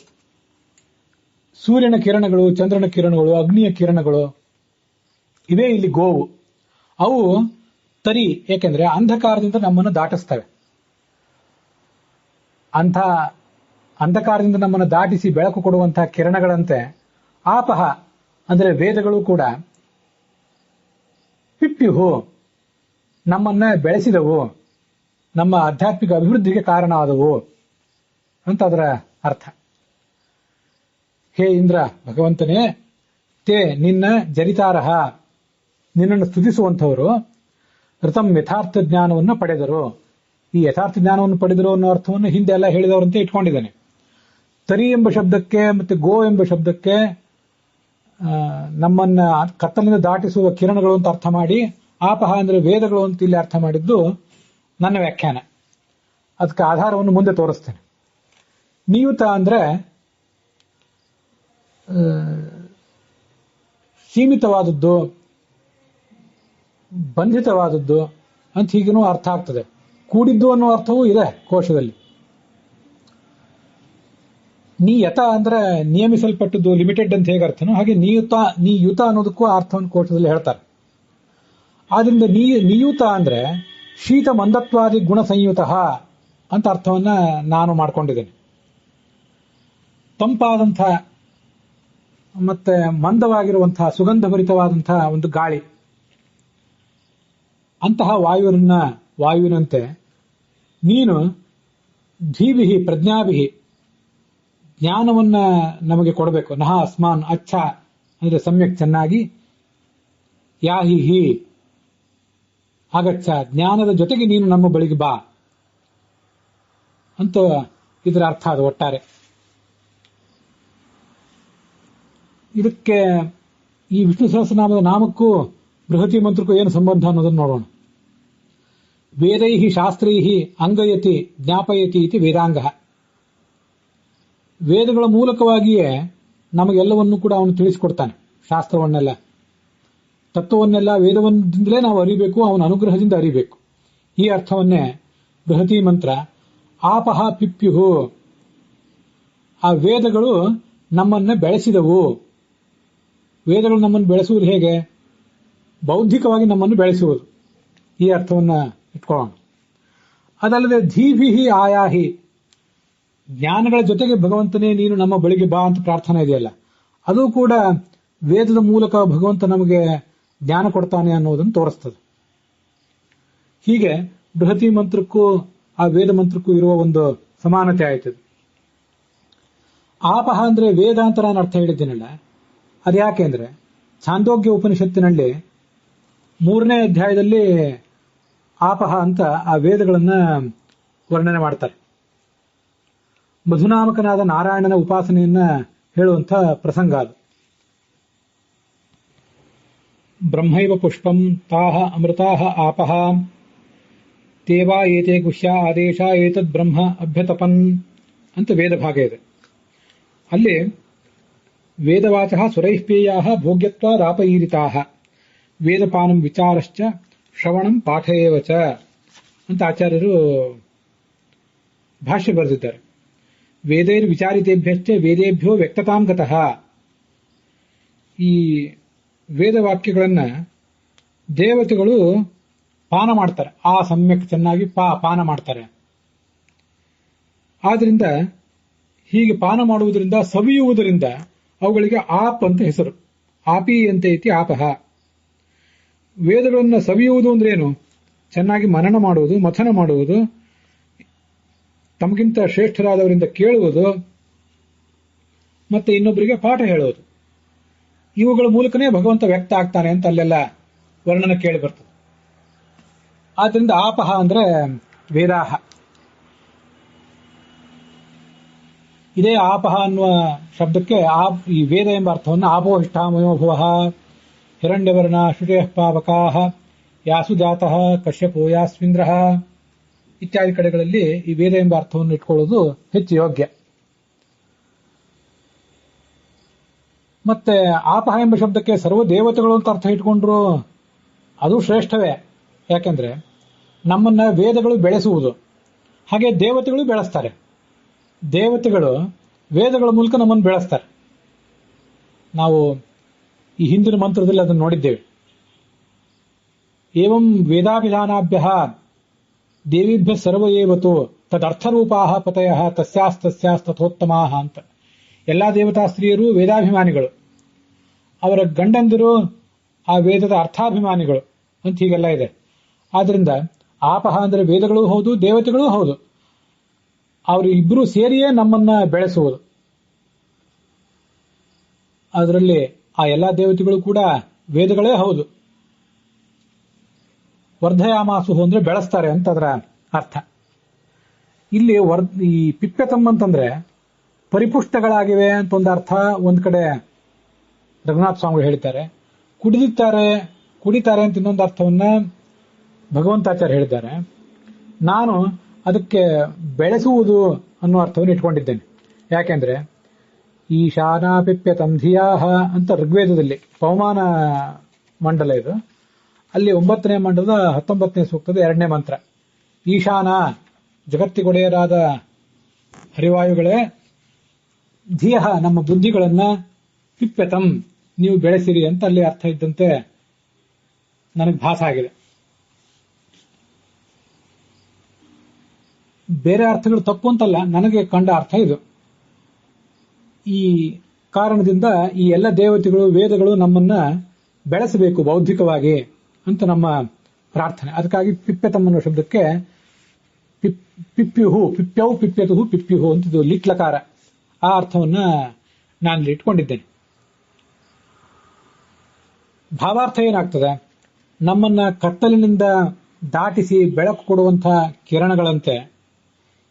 ಸೂರ್ಯನ ಕಿರಣಗಳು, ಚಂದ್ರನ ಕಿರಣಗಳು, ಅಗ್ನಿಯ ಕಿರಣಗಳು ಇವೇ ಇಲ್ಲಿ ಗೋವು. ಅವು ತರಿ, ಏಕೆಂದ್ರೆ ಅಂಧಕಾರದಿಂದ ನಮ್ಮನ್ನು ದಾಟಿಸ್ತವೆ. ಅಂಧಕಾರದಿಂದ ನಮ್ಮನ್ನು ದಾಟಿಸಿ ಬೆಳಕು ಕೊಡುವಂತಹ ಕಿರಣಗಳಂತೆ ಆಪಹ ಅಂದ್ರೆ ವೇದಗಳು ಕೂಡ ಪಿಪ್ಯುಹು ನಮ್ಮನ್ನ ಬೆಳೆಸಿದವು, ನಮ್ಮ ಆಧ್ಯಾತ್ಮಿಕ ಅಭಿವೃದ್ಧಿಗೆ ಕಾರಣ ಆದವು ಅಂತ ಅದರ ಅರ್ಥ. ಹೇ ಇಂದ್ರ, ಭಗವಂತನೇ, ತೇ ನಿನ್ನ ಜರಿತಾರಹ ನಿನ್ನನ್ನು ಸ್ತುತಿಸುವಂಥವರು ಋತಂ ಯಥಾರ್ಥ ಜ್ಞಾನವನ್ನು ಪಡೆದರು. ಈ ಯಥಾರ್ಥ ಜ್ಞಾನವನ್ನು ಪಡೆದರು ಅನ್ನೋ ಅರ್ಥವನ್ನು ಹಿಂದೆ ಎಲ್ಲ ಹೇಳಿದವರಂತೆ ಇಟ್ಕೊಂಡಿದ್ದಾನೆ. ತರಿ ಎಂಬ ಶಬ್ದಕ್ಕೆ ಮತ್ತೆ ಗೋ ಎಂಬ ಶಬ್ದಕ್ಕೆ ನಮ್ಮನ್ನ ಕತ್ತಲಿಂದ ದಾಟಿಸುವ ಕಿರಣಗಳು ಅಂತ ಅರ್ಥ ಮಾಡಿ, ಆಪಹ ಅಂದ್ರೆ ವೇದಗಳು ಅಂತ ಇಲ್ಲಿ ಅರ್ಥ ಮಾಡಿದ್ದು ನನ್ನ ವ್ಯಾಖ್ಯಾನ. ಅದಕ್ಕೆ ಆಧಾರವನ್ನು ಮುಂದೆ ತೋರಿಸ್ತೇನೆ. ನಿಯುತ ಅಂದ್ರೆ ಸೀಮಿತವಾದದ್ದು, ಬಂಧಿತವಾದದ್ದು ಅಂತ ಹೀಗೇನೂ ಅರ್ಥ ಆಗ್ತದೆ. ಕೂಡಿದ್ದು ಅನ್ನೋ ಅರ್ಥವೂ ಇದೆ ಕೋಶದಲ್ಲಿ. ನಿಯತ ಅಂದ್ರೆ ನಿಯಮಿಸಲ್ಪಟ್ಟದ್ದು, ಲಿಮಿಟೆಡ್ ಅಂತ ಹೇಗೆ ಅರ್ಥನೋ ಹಾಗೆ ನಿಯುತ ಅನ್ನೋದಕ್ಕೂ ಅರ್ಥವನ್ನು ಕೋಶದಲ್ಲಿ ಹೇಳ್ತಾರೆ. ಆದ್ರಿಂದ ನಿಯುತ ಅಂದ್ರೆ ಶೀತ ಮಂದತ್ವಾದಿ ಗುಣ ಸಂಯುತ ಅಂತ ಅರ್ಥವನ್ನ ನಾನು ಮಾಡ್ಕೊಂಡಿದ್ದೇನೆ. ತಂಪಾದಂತಹ ಮತ್ತೆ ಮಂದವಾಗಿರುವಂತಹ ಸುಗಂಧಭರಿತವಾದಂತಹ ಒಂದು ಗಾಳಿ, ಅಂತಹ ವಾಯುವಿನಂತೆ ನೀನು ಧೀಭಿಹಿ ಪ್ರಜ್ಞಾಭಿಹಿ ಜ್ಞಾನವನ್ನ ನಮಗೆ ಕೊಡಬೇಕು. ನಹ ಅಸ್ಮಾನ್ ಅಚ್ಛ ಅಂದ್ರೆ ಸಮ್ಯಕ್ ಚೆನ್ನಾಗಿ, ಯಾಹಿ ಹಿ ಆಗಚ್ಚ ಜ್ಞಾನದ ಜೊತೆಗೆ ನೀನು ನಮ್ಮ ಬಳಿಗೆ ಬಾ ಅಂತ ಇದರ ಅರ್ಥ ಅದು ಒಟ್ಟಾರೆ. ಇದಕ್ಕೆ ಈ ವಿಷ್ಣು ಸಹಸ್ರನಾಮದ ನಾಮಕ್ಕೂ ಬೃಹತಿ ಮಂತ್ರಕ್ಕೂ ಏನು ಸಂಬಂಧ ಅನ್ನೋದನ್ನು ನೋಡೋಣ. ವೇದೈಹಿ ಶಾಸ್ತ್ರೈಹಿ ಅಂಗಯತಿ ಜ್ಞಾಪಯತಿ ಇತಿ ವೇದಾಂಗ. ವೇದಗಳ ಮೂಲಕವಾಗಿಯೇ ನಮಗೆಲ್ಲವನ್ನೂ ಕೂಡ ಅವನು ತಿಳಿಸಿಕೊಡ್ತಾನೆ. ಶಾಸ್ತ್ರವನ್ನೆಲ್ಲ, ತತ್ವವನ್ನೆಲ್ಲ ವೇದದಿಂದಲೇ ನಾವು ಅರಿಬೇಕು, ಅವನ ಅನುಗ್ರಹದಿಂದ ಅರಿಬೇಕು. ಈ ಅರ್ಥವನ್ನೇ ಬೃಹತಿ ಮಂತ್ರ ಆಪಹ ಪಿಪ್ಯುಹು, ಆ ವೇದಗಳು ನಮ್ಮನ್ನ ಬೆಳೆಸಿದವು. ವೇದಗಳು ನಮ್ಮನ್ನು ಬೆಳೆಸುವುದು ಹೇಗೆ? ಬೌದ್ಧಿಕವಾಗಿ ನಮ್ಮನ್ನು ಬೆಳೆಸುವುದು. ಈ ಅರ್ಥವನ್ನ ಇಟ್ಕೊಳ್ಳೋಣ. ಅದಲ್ಲದೆ ಧೀಭಿಹಿ ಆಯಾಹಿ, ಜ್ಞಾನಗಳ ಜೊತೆಗೆ ಭಗವಂತನೇ ನೀನು ನಮ್ಮ ಬಳಿಗೆ ಬಾ ಅಂತ ಪ್ರಾರ್ಥನೆ ಇದೆಯಲ್ಲ, ಅದು ಕೂಡ ವೇದದ ಮೂಲಕ ಭಗವಂತ ನಮಗೆ ಜ್ಞಾನ ಕೊಡ್ತಾನೆ ಅನ್ನೋದನ್ನು ತೋರಿಸ್ತದೆ. ಹೀಗೆ ಬೃಹತಿ ಮಂತ್ರಕ್ಕೂ ಆ ವೇದ ಮಂತ್ರಕ್ಕೂ ಇರುವ ಒಂದು ಸಮಾನತೆ ಆಯ್ತದೆ. ಆಪಹ ಅಂದ್ರೆ ವೇದ ಅಂತ ನಾನು ಅರ್ಥ ಹೇಳಿದ್ದೀನಲ್ಲ, ಅದ್ಯಾಕೆ ಅಂದ್ರೆ ಛಾಂದೋಗ್ಯ ಉಪನಿಷತ್ತಿನಲ್ಲಿ 3ನೇ ಅಧ್ಯಾಯದಲ್ಲಿ ಆಪಹ ಅಂತ ಆ ವೇದಗಳನ್ನ ವರ್ಣನೆ ಮಾಡ್ತಾರೆ. ಮಧುನಾಮಕನಾದ ನಾರಾಯಣನ ಉಪಾಸನೆಯನ್ನ ಹೇಳುವಂಥ ಪ್ರಸಂಗ ಅದು. ಬ್ರಹ್ಮೈವ ಪುಷ್ಪಂ ತಾಹ ಅಮೃತಾಹ ಆಪಹ ತೇವಾ ಏತೆ ಗುಹ್ಯ ಆದೇಶ ಏತದ್ ಬ್ರಹ್ಮ ಅಭ್ಯತಪನ್ ಅಂತ ವೇದ ಭಾಗ ಇದೆ. ಅಲ್ಲಿ ವೇದವಾಚಃ ಸುರೈಃಪೇಯಾಃ ಭೋಗ್ಯತ್ವಾದಾಪೀರಿತಾಃ ವೇದಪಾನಂ ವಿಚಾರಶ್ಚ ಶ್ರವಣಂ ಪಾಠ ಏವ ಚ ಅಂತ ಆಚಾರ್ಯರು ಭಾಷ್ಯ ಬರೆದಿದ್ದಾರೆ. ವೇದೈರ್ ವಿಚಾರಿತೇಭ್ಯಶ್ಚ ವೇದೇಭ್ಯೋ ವ್ಯಕ್ತತಾಂ ಗತಃ. ಈ ವೇದವಾಕ್ಯಗಳನ್ನ ದೇವತೆಗಳು ಪಾನ ಮಾಡ್ತಾರೆ. ಆ ಸಮ್ಯಕ್ ಚೆನ್ನಾಗಿ ಪಾನ ಮಾಡ್ತಾರೆ. ಆದ್ರಿಂದ ಹೀಗೆ ಪಾನ ಮಾಡುವುದರಿಂದ, ಸವಿಯುವುದರಿಂದ ಅವುಗಳಿಗೆ ಆಪ್ ಅಂತ ಹೆಸರು. ಆಪಿ ಅಂತ ಐತಿ ಆಪಹ. ವೇದಗಳನ್ನ ಸವಿಯುವುದು ಅಂದ್ರೇನು? ಚೆನ್ನಾಗಿ ಮನನ ಮಾಡುವುದು, ಮಥನ ಮಾಡುವುದು, ತಮಗಿಂತ ಶ್ರೇಷ್ಠರಾದವರಿಂದ ಕೇಳುವುದು, ಮತ್ತೆ ಇನ್ನೊಬ್ಬರಿಗೆ ಪಾಠ ಹೇಳುವುದು. ಇವುಗಳ ಮೂಲಕನೇ ಭಗವಂತ ವ್ಯಕ್ತ ಆಗ್ತಾನೆ ಅಂತ ಅಲ್ಲೆಲ್ಲ ವರ್ಣನೆ ಕೇಳಿ ಬರ್ತದೆ. ಆದ್ರಿಂದ ಆಪಹ ಅಂದ್ರೆ ವೇದಾಹ. ಇದೇ ಆಪಹ ಅನ್ನುವ ಶಬ್ದಕ್ಕೆ ಈ ವೇದ ಎಂಬ ಅರ್ಥವನ್ನು ಆಪೋಹಿಷ್ಠಾಮಯೋಭುವಃ ಹಿರಣ್ಯವರ್ಣ ಶ್ರುತಯಃ ಪಾವಕಾಃ ಯಾಸು ಜಾತಃ ಕಶ್ಯಪೋ ಯಾಸ್ವಿಂದ್ರಃ ಇತ್ಯಾದಿ ಕಡೆಗಳಲ್ಲಿ ಈ ವೇದ ಎಂಬ ಅರ್ಥವನ್ನು ಇಟ್ಕೊಳ್ಳೋದು ಹೆಚ್ಚು ಯೋಗ್ಯ. ಮತ್ತೆ ಆಪಹ ಎಂಬ ಶಬ್ದಕ್ಕೆ ಸರ್ವ ದೇವತೆಗಳು ಅಂತ ಅರ್ಥ ಇಟ್ಕೊಂಡ್ರು ಅದು ಶ್ರೇಷ್ಠವೇ. ಯಾಕೆಂದ್ರೆ ನಮ್ಮನ್ನ ವೇದಗಳು ಬೆಳೆಸುವುದು, ಹಾಗೆ ದೇವತೆಗಳು ಬೆಳೆಸ್ತಾರೆ. ದೇವತೆಗಳು ವೇದಗಳ ಮೂಲಕ ನಮ್ಮನ್ನು ಬೆಳೆಸ್ತಾರೆ. ನಾವು ಈ ಹಿಂದಿನ ಮಂತ್ರದಲ್ಲಿ ಅದನ್ನು ನೋಡಿದ್ದೇವೆ. ಏವಂ ವೇದಾಭಿಧಾನಾಭ್ಯ ದೇವಿಭ್ಯ ಸರ್ವ ಏವತು ತದರ್ಥರೂಪಾಹ ಪತಯ ತಸ್ಯಾಸ್ತಥೋತ್ತಮಾಹ ಅಂತ. ಎಲ್ಲಾ ದೇವತಾ ಸ್ತ್ರೀಯರು ವೇದಾಭಿಮಾನಿಗಳು, ಅವರ ಗಂಡಂದಿರು ಆ ವೇದದ ಅರ್ಥಾಭಿಮಾನಿಗಳು ಅಂತ ಹೀಗೆಲ್ಲ ಇದೆ. ಆದ್ರಿಂದ ಆಪಹ ಅಂದ್ರೆ ವೇದಗಳೂ ಹೌದು, ದೇವತೆಗಳೂ ಹೌದು. ಅವರು ಇಬ್ಬರು ಸೇರಿಯೇ ನಮ್ಮನ್ನ ಬೆಳೆಸುವುದು. ಅದರಲ್ಲಿ ಆ ಎಲ್ಲಾ ದೇವತೆಗಳು ಕೂಡ ವೇದಗಳೇ ಹೌದು. ವರ್ಧಯಾಮಾಸು ಅಂದ್ರೆ ಬೆಳೆಸ್ತಾರೆ ಅಂತ ಅದರ ಅರ್ಥ. ಇಲ್ಲಿ ಈ ಪಿಪ್ಪೆತಮ್ ಅಂತಂದ್ರೆ ಪರಿಪುಷ್ಟಗಳಾಗಿವೆ ಅಂತ ಒಂದು ಅರ್ಥ. ಒಂದ್ ಕಡೆ ರಘುನಾಥ ಸ್ವಾಮಿಗಳು ಹೇಳ್ತಾರೆ, ಕುಡಿತಾರೆ ಅಂತ ಇನ್ನೊಂದು ಅರ್ಥವನ್ನ ಭಗವಂತಾಚಾರ್ಯ ಹೇಳಿದ್ದಾರೆ. ನಾನು ಅದಕ್ಕೆ ಬೆಳೆಸುವುದು ಅನ್ನೋ ಅರ್ಥವನ್ನು ಇಟ್ಕೊಂಡಿದ್ದೇನೆ. ಯಾಕೆಂದ್ರೆ ಈಶಾನಾ ಪಿಪ್ಯತಂ ಧಿಯಾಹ ಅಂತ ಋಗ್ವೇದದಲ್ಲಿ ಪವಮಾನ ಮಂಡಲ ಇದು, ಅಲ್ಲಿ 9ನೇ ಮಂಡಲದ 19ನೇ ಸೂಕ್ತದ 2ನೇ ಮಂತ್ರ. ಈಶಾನ ಜಗತ್ತಿಗೊಡೆಯರಾದ ಹರಿವಾಯುಗಳೇ, ಧಿಯಃ ನಮ್ಮ ಬುದ್ಧಿಗಳನ್ನ, ಪಿಪ್ಯತಂ ನೀವು ಬೆಳೆಸಿರಿ ಅಂತ ಅಲ್ಲಿ ಅರ್ಥ ಇದ್ದಂತೆ ನನಗೆ ಭಾಸ ಆಗಿದೆ. ಬೇರೆ ಅರ್ಥಗಳು ತಪ್ಪು ಅಂತಲ್ಲ, ನನಗೆ ಕಂಡ ಅರ್ಥ ಇದು. ಈ ಕಾರಣದಿಂದ ಈ ಎಲ್ಲ ದೇವತೆಗಳು ವೇದಗಳು ನಮ್ಮನ್ನ ಬೆಳೆಸಬೇಕು ಬೌದ್ಧಿಕವಾಗಿ ಅಂತ ನಮ್ಮ ಪ್ರಾರ್ಥನೆ. ಅದಕ್ಕಾಗಿ ಪಿಪ್ಪೆತಮ್ ಅನ್ನೋ ಶಬ್ದಕ್ಕೆ ಪಿಪ್ಯುಹು, ಪಿಪ್ಯೌ ಪಿಪ್ಯತುಹು ಪಿಪ್ಯುಹು ಅಂತಿದ್ದು ಲಿಟ್ಲಕಾರ, ಆ ಅರ್ಥವನ್ನ ನಾನು ಇಟ್ಕೊಂಡಿದ್ದೇನೆ. ಭಾವಾರ್ಥ ಏನಾಗ್ತದೆ, ನಮ್ಮನ್ನ ಕತ್ತಲಿನಿಂದ ದಾಟಿಸಿ ಬೆಳಕು ಕೊಡುವಂತಹ ಕಿರಣಗಳಂತೆ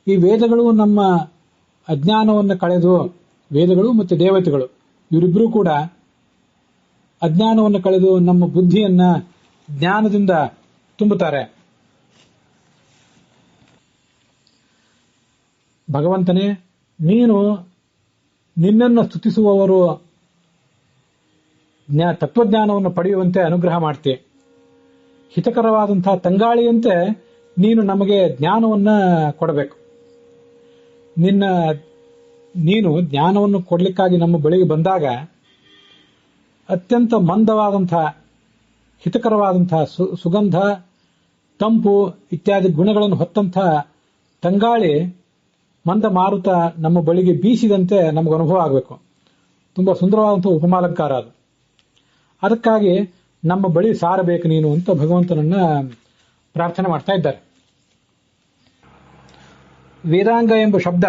ಈ ವೇದಗಳು ನಮ್ಮ ಅಜ್ಞಾನವನ್ನು ಕಳೆದು, ವೇದಗಳು ಮತ್ತು ದೇವತೆಗಳು ಇವರಿಬ್ಬರೂ ಕೂಡ ಅಜ್ಞಾನವನ್ನು ಕಳೆದು ನಮ್ಮ ಬುದ್ಧಿಯನ್ನ ಜ್ಞಾನದಿಂದ ತುಂಬುತ್ತಾರೆ. ಭಗವಂತನೇ, ನೀನು ನಿನ್ನನ್ನು ಸ್ತುತಿಸುವವರು ತತ್ವಜ್ಞಾನವನ್ನು ಪಡೆಯುವಂತೆ ಅನುಗ್ರಹ ಮಾಡ್ತೀಯ. ಹಿತಕರವಾದಂತಹ ತಂಗಾಳಿಯಂತೆ ನೀನು ನಮಗೆ ಜ್ಞಾನವನ್ನ ಕೊಡಬೇಕು. ನೀನು ಜ್ಞಾನವನ್ನು ಕೊಡ್ಲಿಕ್ಕಾಗಿ ನಮ್ಮ ಬಳಿಗೆ ಬಂದಾಗ ಅತ್ಯಂತ ಮಂದವಾದಂತಹ, ಹಿತಕರವಾದಂತಹ ಸುಗಂಧ, ತಂಪು ಇತ್ಯಾದಿ ಗುಣಗಳನ್ನು ಹೊತ್ತಂತಹ ತಂಗಾಳಿ, ಮಂದ ಮಾರುತ ನಮ್ಮ ಬಳಿಗೆ ಬೀಸಿದಂತೆ ನಮಗೆ ಅನುಭವ ಆಗಬೇಕು. ತುಂಬಾ ಸುಂದರವಾದಂತಹ ಉಪಮಾಲಂಕಾರ ಅದು. ಅದಕ್ಕಾಗಿ ನಮ್ಮ ಬಳಿ ಸಾರಬೇಕು ನೀನು ಅಂತ ಭಗವಂತನನ್ನ ಪ್ರಾರ್ಥನೆ ಮಾಡ್ತಾ ಇದ್ದಾರೆ. ವೇದಾಂಗ ಎಂಬ ಶಬ್ದ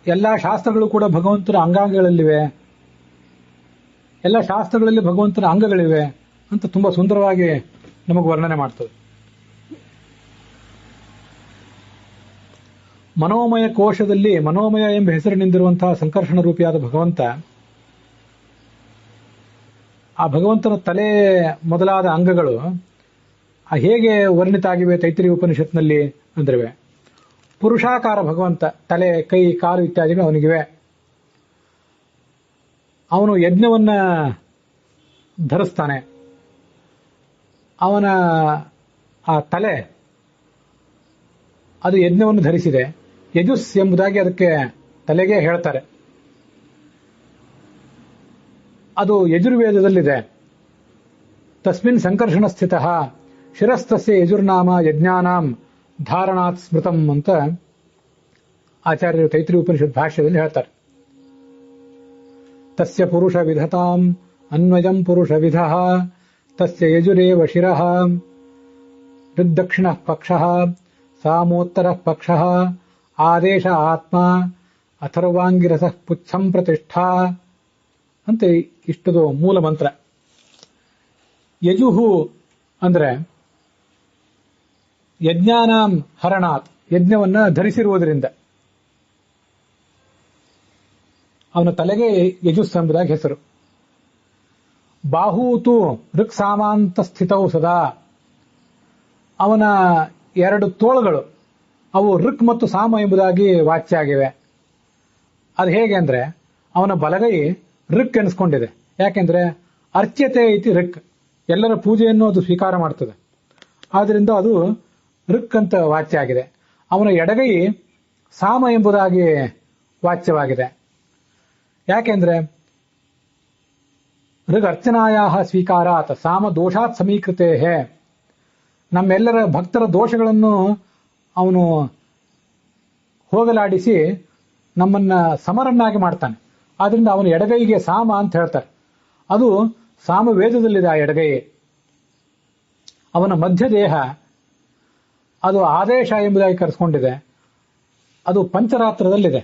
ಎಲ್ಲಾ ಶಾಸ್ತ್ರಗಳು ಕೂಡ ಭಗವಂತನ ಅಂಗಾಂಗಗಳಲ್ಲಿವೆ, ಎಲ್ಲ ಶಾಸ್ತ್ರಗಳಲ್ಲಿ ಭಗವಂತನ ಅಂಗಗಳಿವೆ ಅಂತ ತುಂಬಾ ಸುಂದರವಾಗಿ ನಮಗೆ ವರ್ಣನೆ ಮಾಡ್ತದೆ. ಮನೋಮಯ ಕೋಶದಲ್ಲಿ ಮನೋಮಯ ಎಂಬ ಹೆಸರಿನಿಂದಿರುವಂತಹ ಸಂಕರ್ಷಣ ರೂಪಿಯಾದ ಭಗವಂತ, ಆ ಭಗವಂತನ ತಲೆ ಮೊದಲಾದ ಅಂಗಗಳು ಹೇಗೆ ವರ್ಣಿತ ಆಗಿವೆ ತೈತ್ರಿಯ ಉಪನಿಷತ್ನಲ್ಲಿ ಅಂದ್ರೆ, ಪುರುಷಾಕಾರ ಭಗವಂತ, ತಲೆ, ಕೈ, ಕಾಲು ಇತ್ಯಾದಿಗಳು ಅವನಿಗಿವೆ. ಅವನು ಯಜ್ಞವನ್ನ ಧರಿಸ್ತಾನೆ. ಅವನ ಆ ತಲೆ ಅದು ಯಜ್ಞವನ್ನು ಧರಿಸಿದೆ. ಯಜುಸ್ ಎಂಬುದಾಗಿ ಅದಕ್ಕೆ ತಲೆಗೆ ಹೇಳ್ತಾರೆ. ಅದು ಯಜುರ್ವೇದದಲ್ಲಿದೆ. ತಸ್ಮಿನ್ ಸಂಕರ್ಷಣ ಸ್ಥಿತ ಶಿರಸ್ತಸ್ಯ ಯಜುರ್ನಾಮ ಯಜ್ಞಾನಾಂ ಧಾರಣಾತ್ ಸ್ಮೃತಂ ಅಂತ ಆಚಾರ್ಯರು ತೈತ್ರಿಯ ಉಪನಿಷತ್ ಭಾಷ್ಯದಲ್ಲಿ ಹೇಳ್ತಾರೆ. ತಸ್ಯ ಪುರುಷ ವಿಧತಾಂ ಅನ್ವಯಂ ಪುರುಷ ವಿಧ ತಸ್ಯ ಯಜುರೇವ ಶಿರಃ ಋಗ್ದಕ್ಷಿಣ ಪಕ್ಷ ಸಾಮೋತ್ತರ ಪಕ್ಷ ಆದೇಶ ಆತ್ಮ ಅಥರ್ವಾಂಗಿರಸ ಪುಚ್ಛಂ ಪ್ರತಿಷ್ಠಾ ಅಂತ ಇಷ್ಟದು ಮೂಲ ಮಂತ್ರ. ಯಜುಹು ಅಂದ್ರೆ ಯಜ್ಞಾನಾಂ ಹರಣಾತ್, ಯಜ್ಞವನ್ನ ಧರಿಸಿರುವುದರಿಂದ. ಅವನ ತಲೆಗೆ ಯಜುಸ್ ಎಂಬುದಾಗಿ ಹೆಸರು. ಬಾಹೂತು ಋಕ್ ಸಾಮಾಂತ ಸ್ಥಿತವು ಸದಾ, ಅವನ 2 ತೋಳುಗಳು ಅವು ಋಕ್ ಮತ್ತು ಸಾಮ ಎಂಬುದಾಗಿ ವಾಚ್ಯ ಆಗಿವೆ. ಅದು ಹೇಗೆ ಅಂದ್ರೆ, ಅವನ ಬಲಗೈ ಋಕ್ ಎನಿಸ್ಕೊಂಡಿದೆ. ಯಾಕೆಂದ್ರೆ ಅರ್ಚ್ಯತೆ ಐತಿ ಋಕ್, ಎಲ್ಲರ ಪೂಜೆಯನ್ನು ಅದು ಸ್ವೀಕಾರ ಮಾಡ್ತದೆ. ಆದ್ರಿಂದ ಅದು ಋಕ್ ಅಂತ ವಾಚ್ಯ ಆಗಿದೆ. ಅವನ ಎಡಗೈ ಸಾಮ ಎಂಬುದಾಗಿ ವಾಚ್ಯವಾಗಿದೆ. ಯಾಕೆಂದ್ರೆ ಋಗ್ ಅರ್ಚನಾಯ ಸ್ವೀಕಾರಾತ್ ಸಾಮ ದೋಷಾತ್ ಸಮೀಕೃತೆ. ನಮ್ಮೆಲ್ಲರ ಭಕ್ತರ ದೋಷಗಳನ್ನು ಅವನು ಹೋಗಲಾಡಿಸಿ ನಮ್ಮನ್ನ ಸಮರನ್ನಾಗಿ ಮಾಡ್ತಾನೆ. ಆದ್ರಿಂದ ಅವನ ಎಡಗೈಗೆ ಸಾಮ ಅಂತ ಹೇಳ್ತಾರೆ. ಅದು ಸಾಮ ವೇದದಲ್ಲಿದೆ. ಆ ಎಡಗೈ ಅವನ ಮಧ್ಯ ದೇಹ ಅದು ಆದೇಶ ಎಂಬುದಾಗಿ ಕರೆಸ್ಕೊಂಡಿದೆ. ಅದು ಪಂಚರಾತ್ರದಲ್ಲಿದೆ.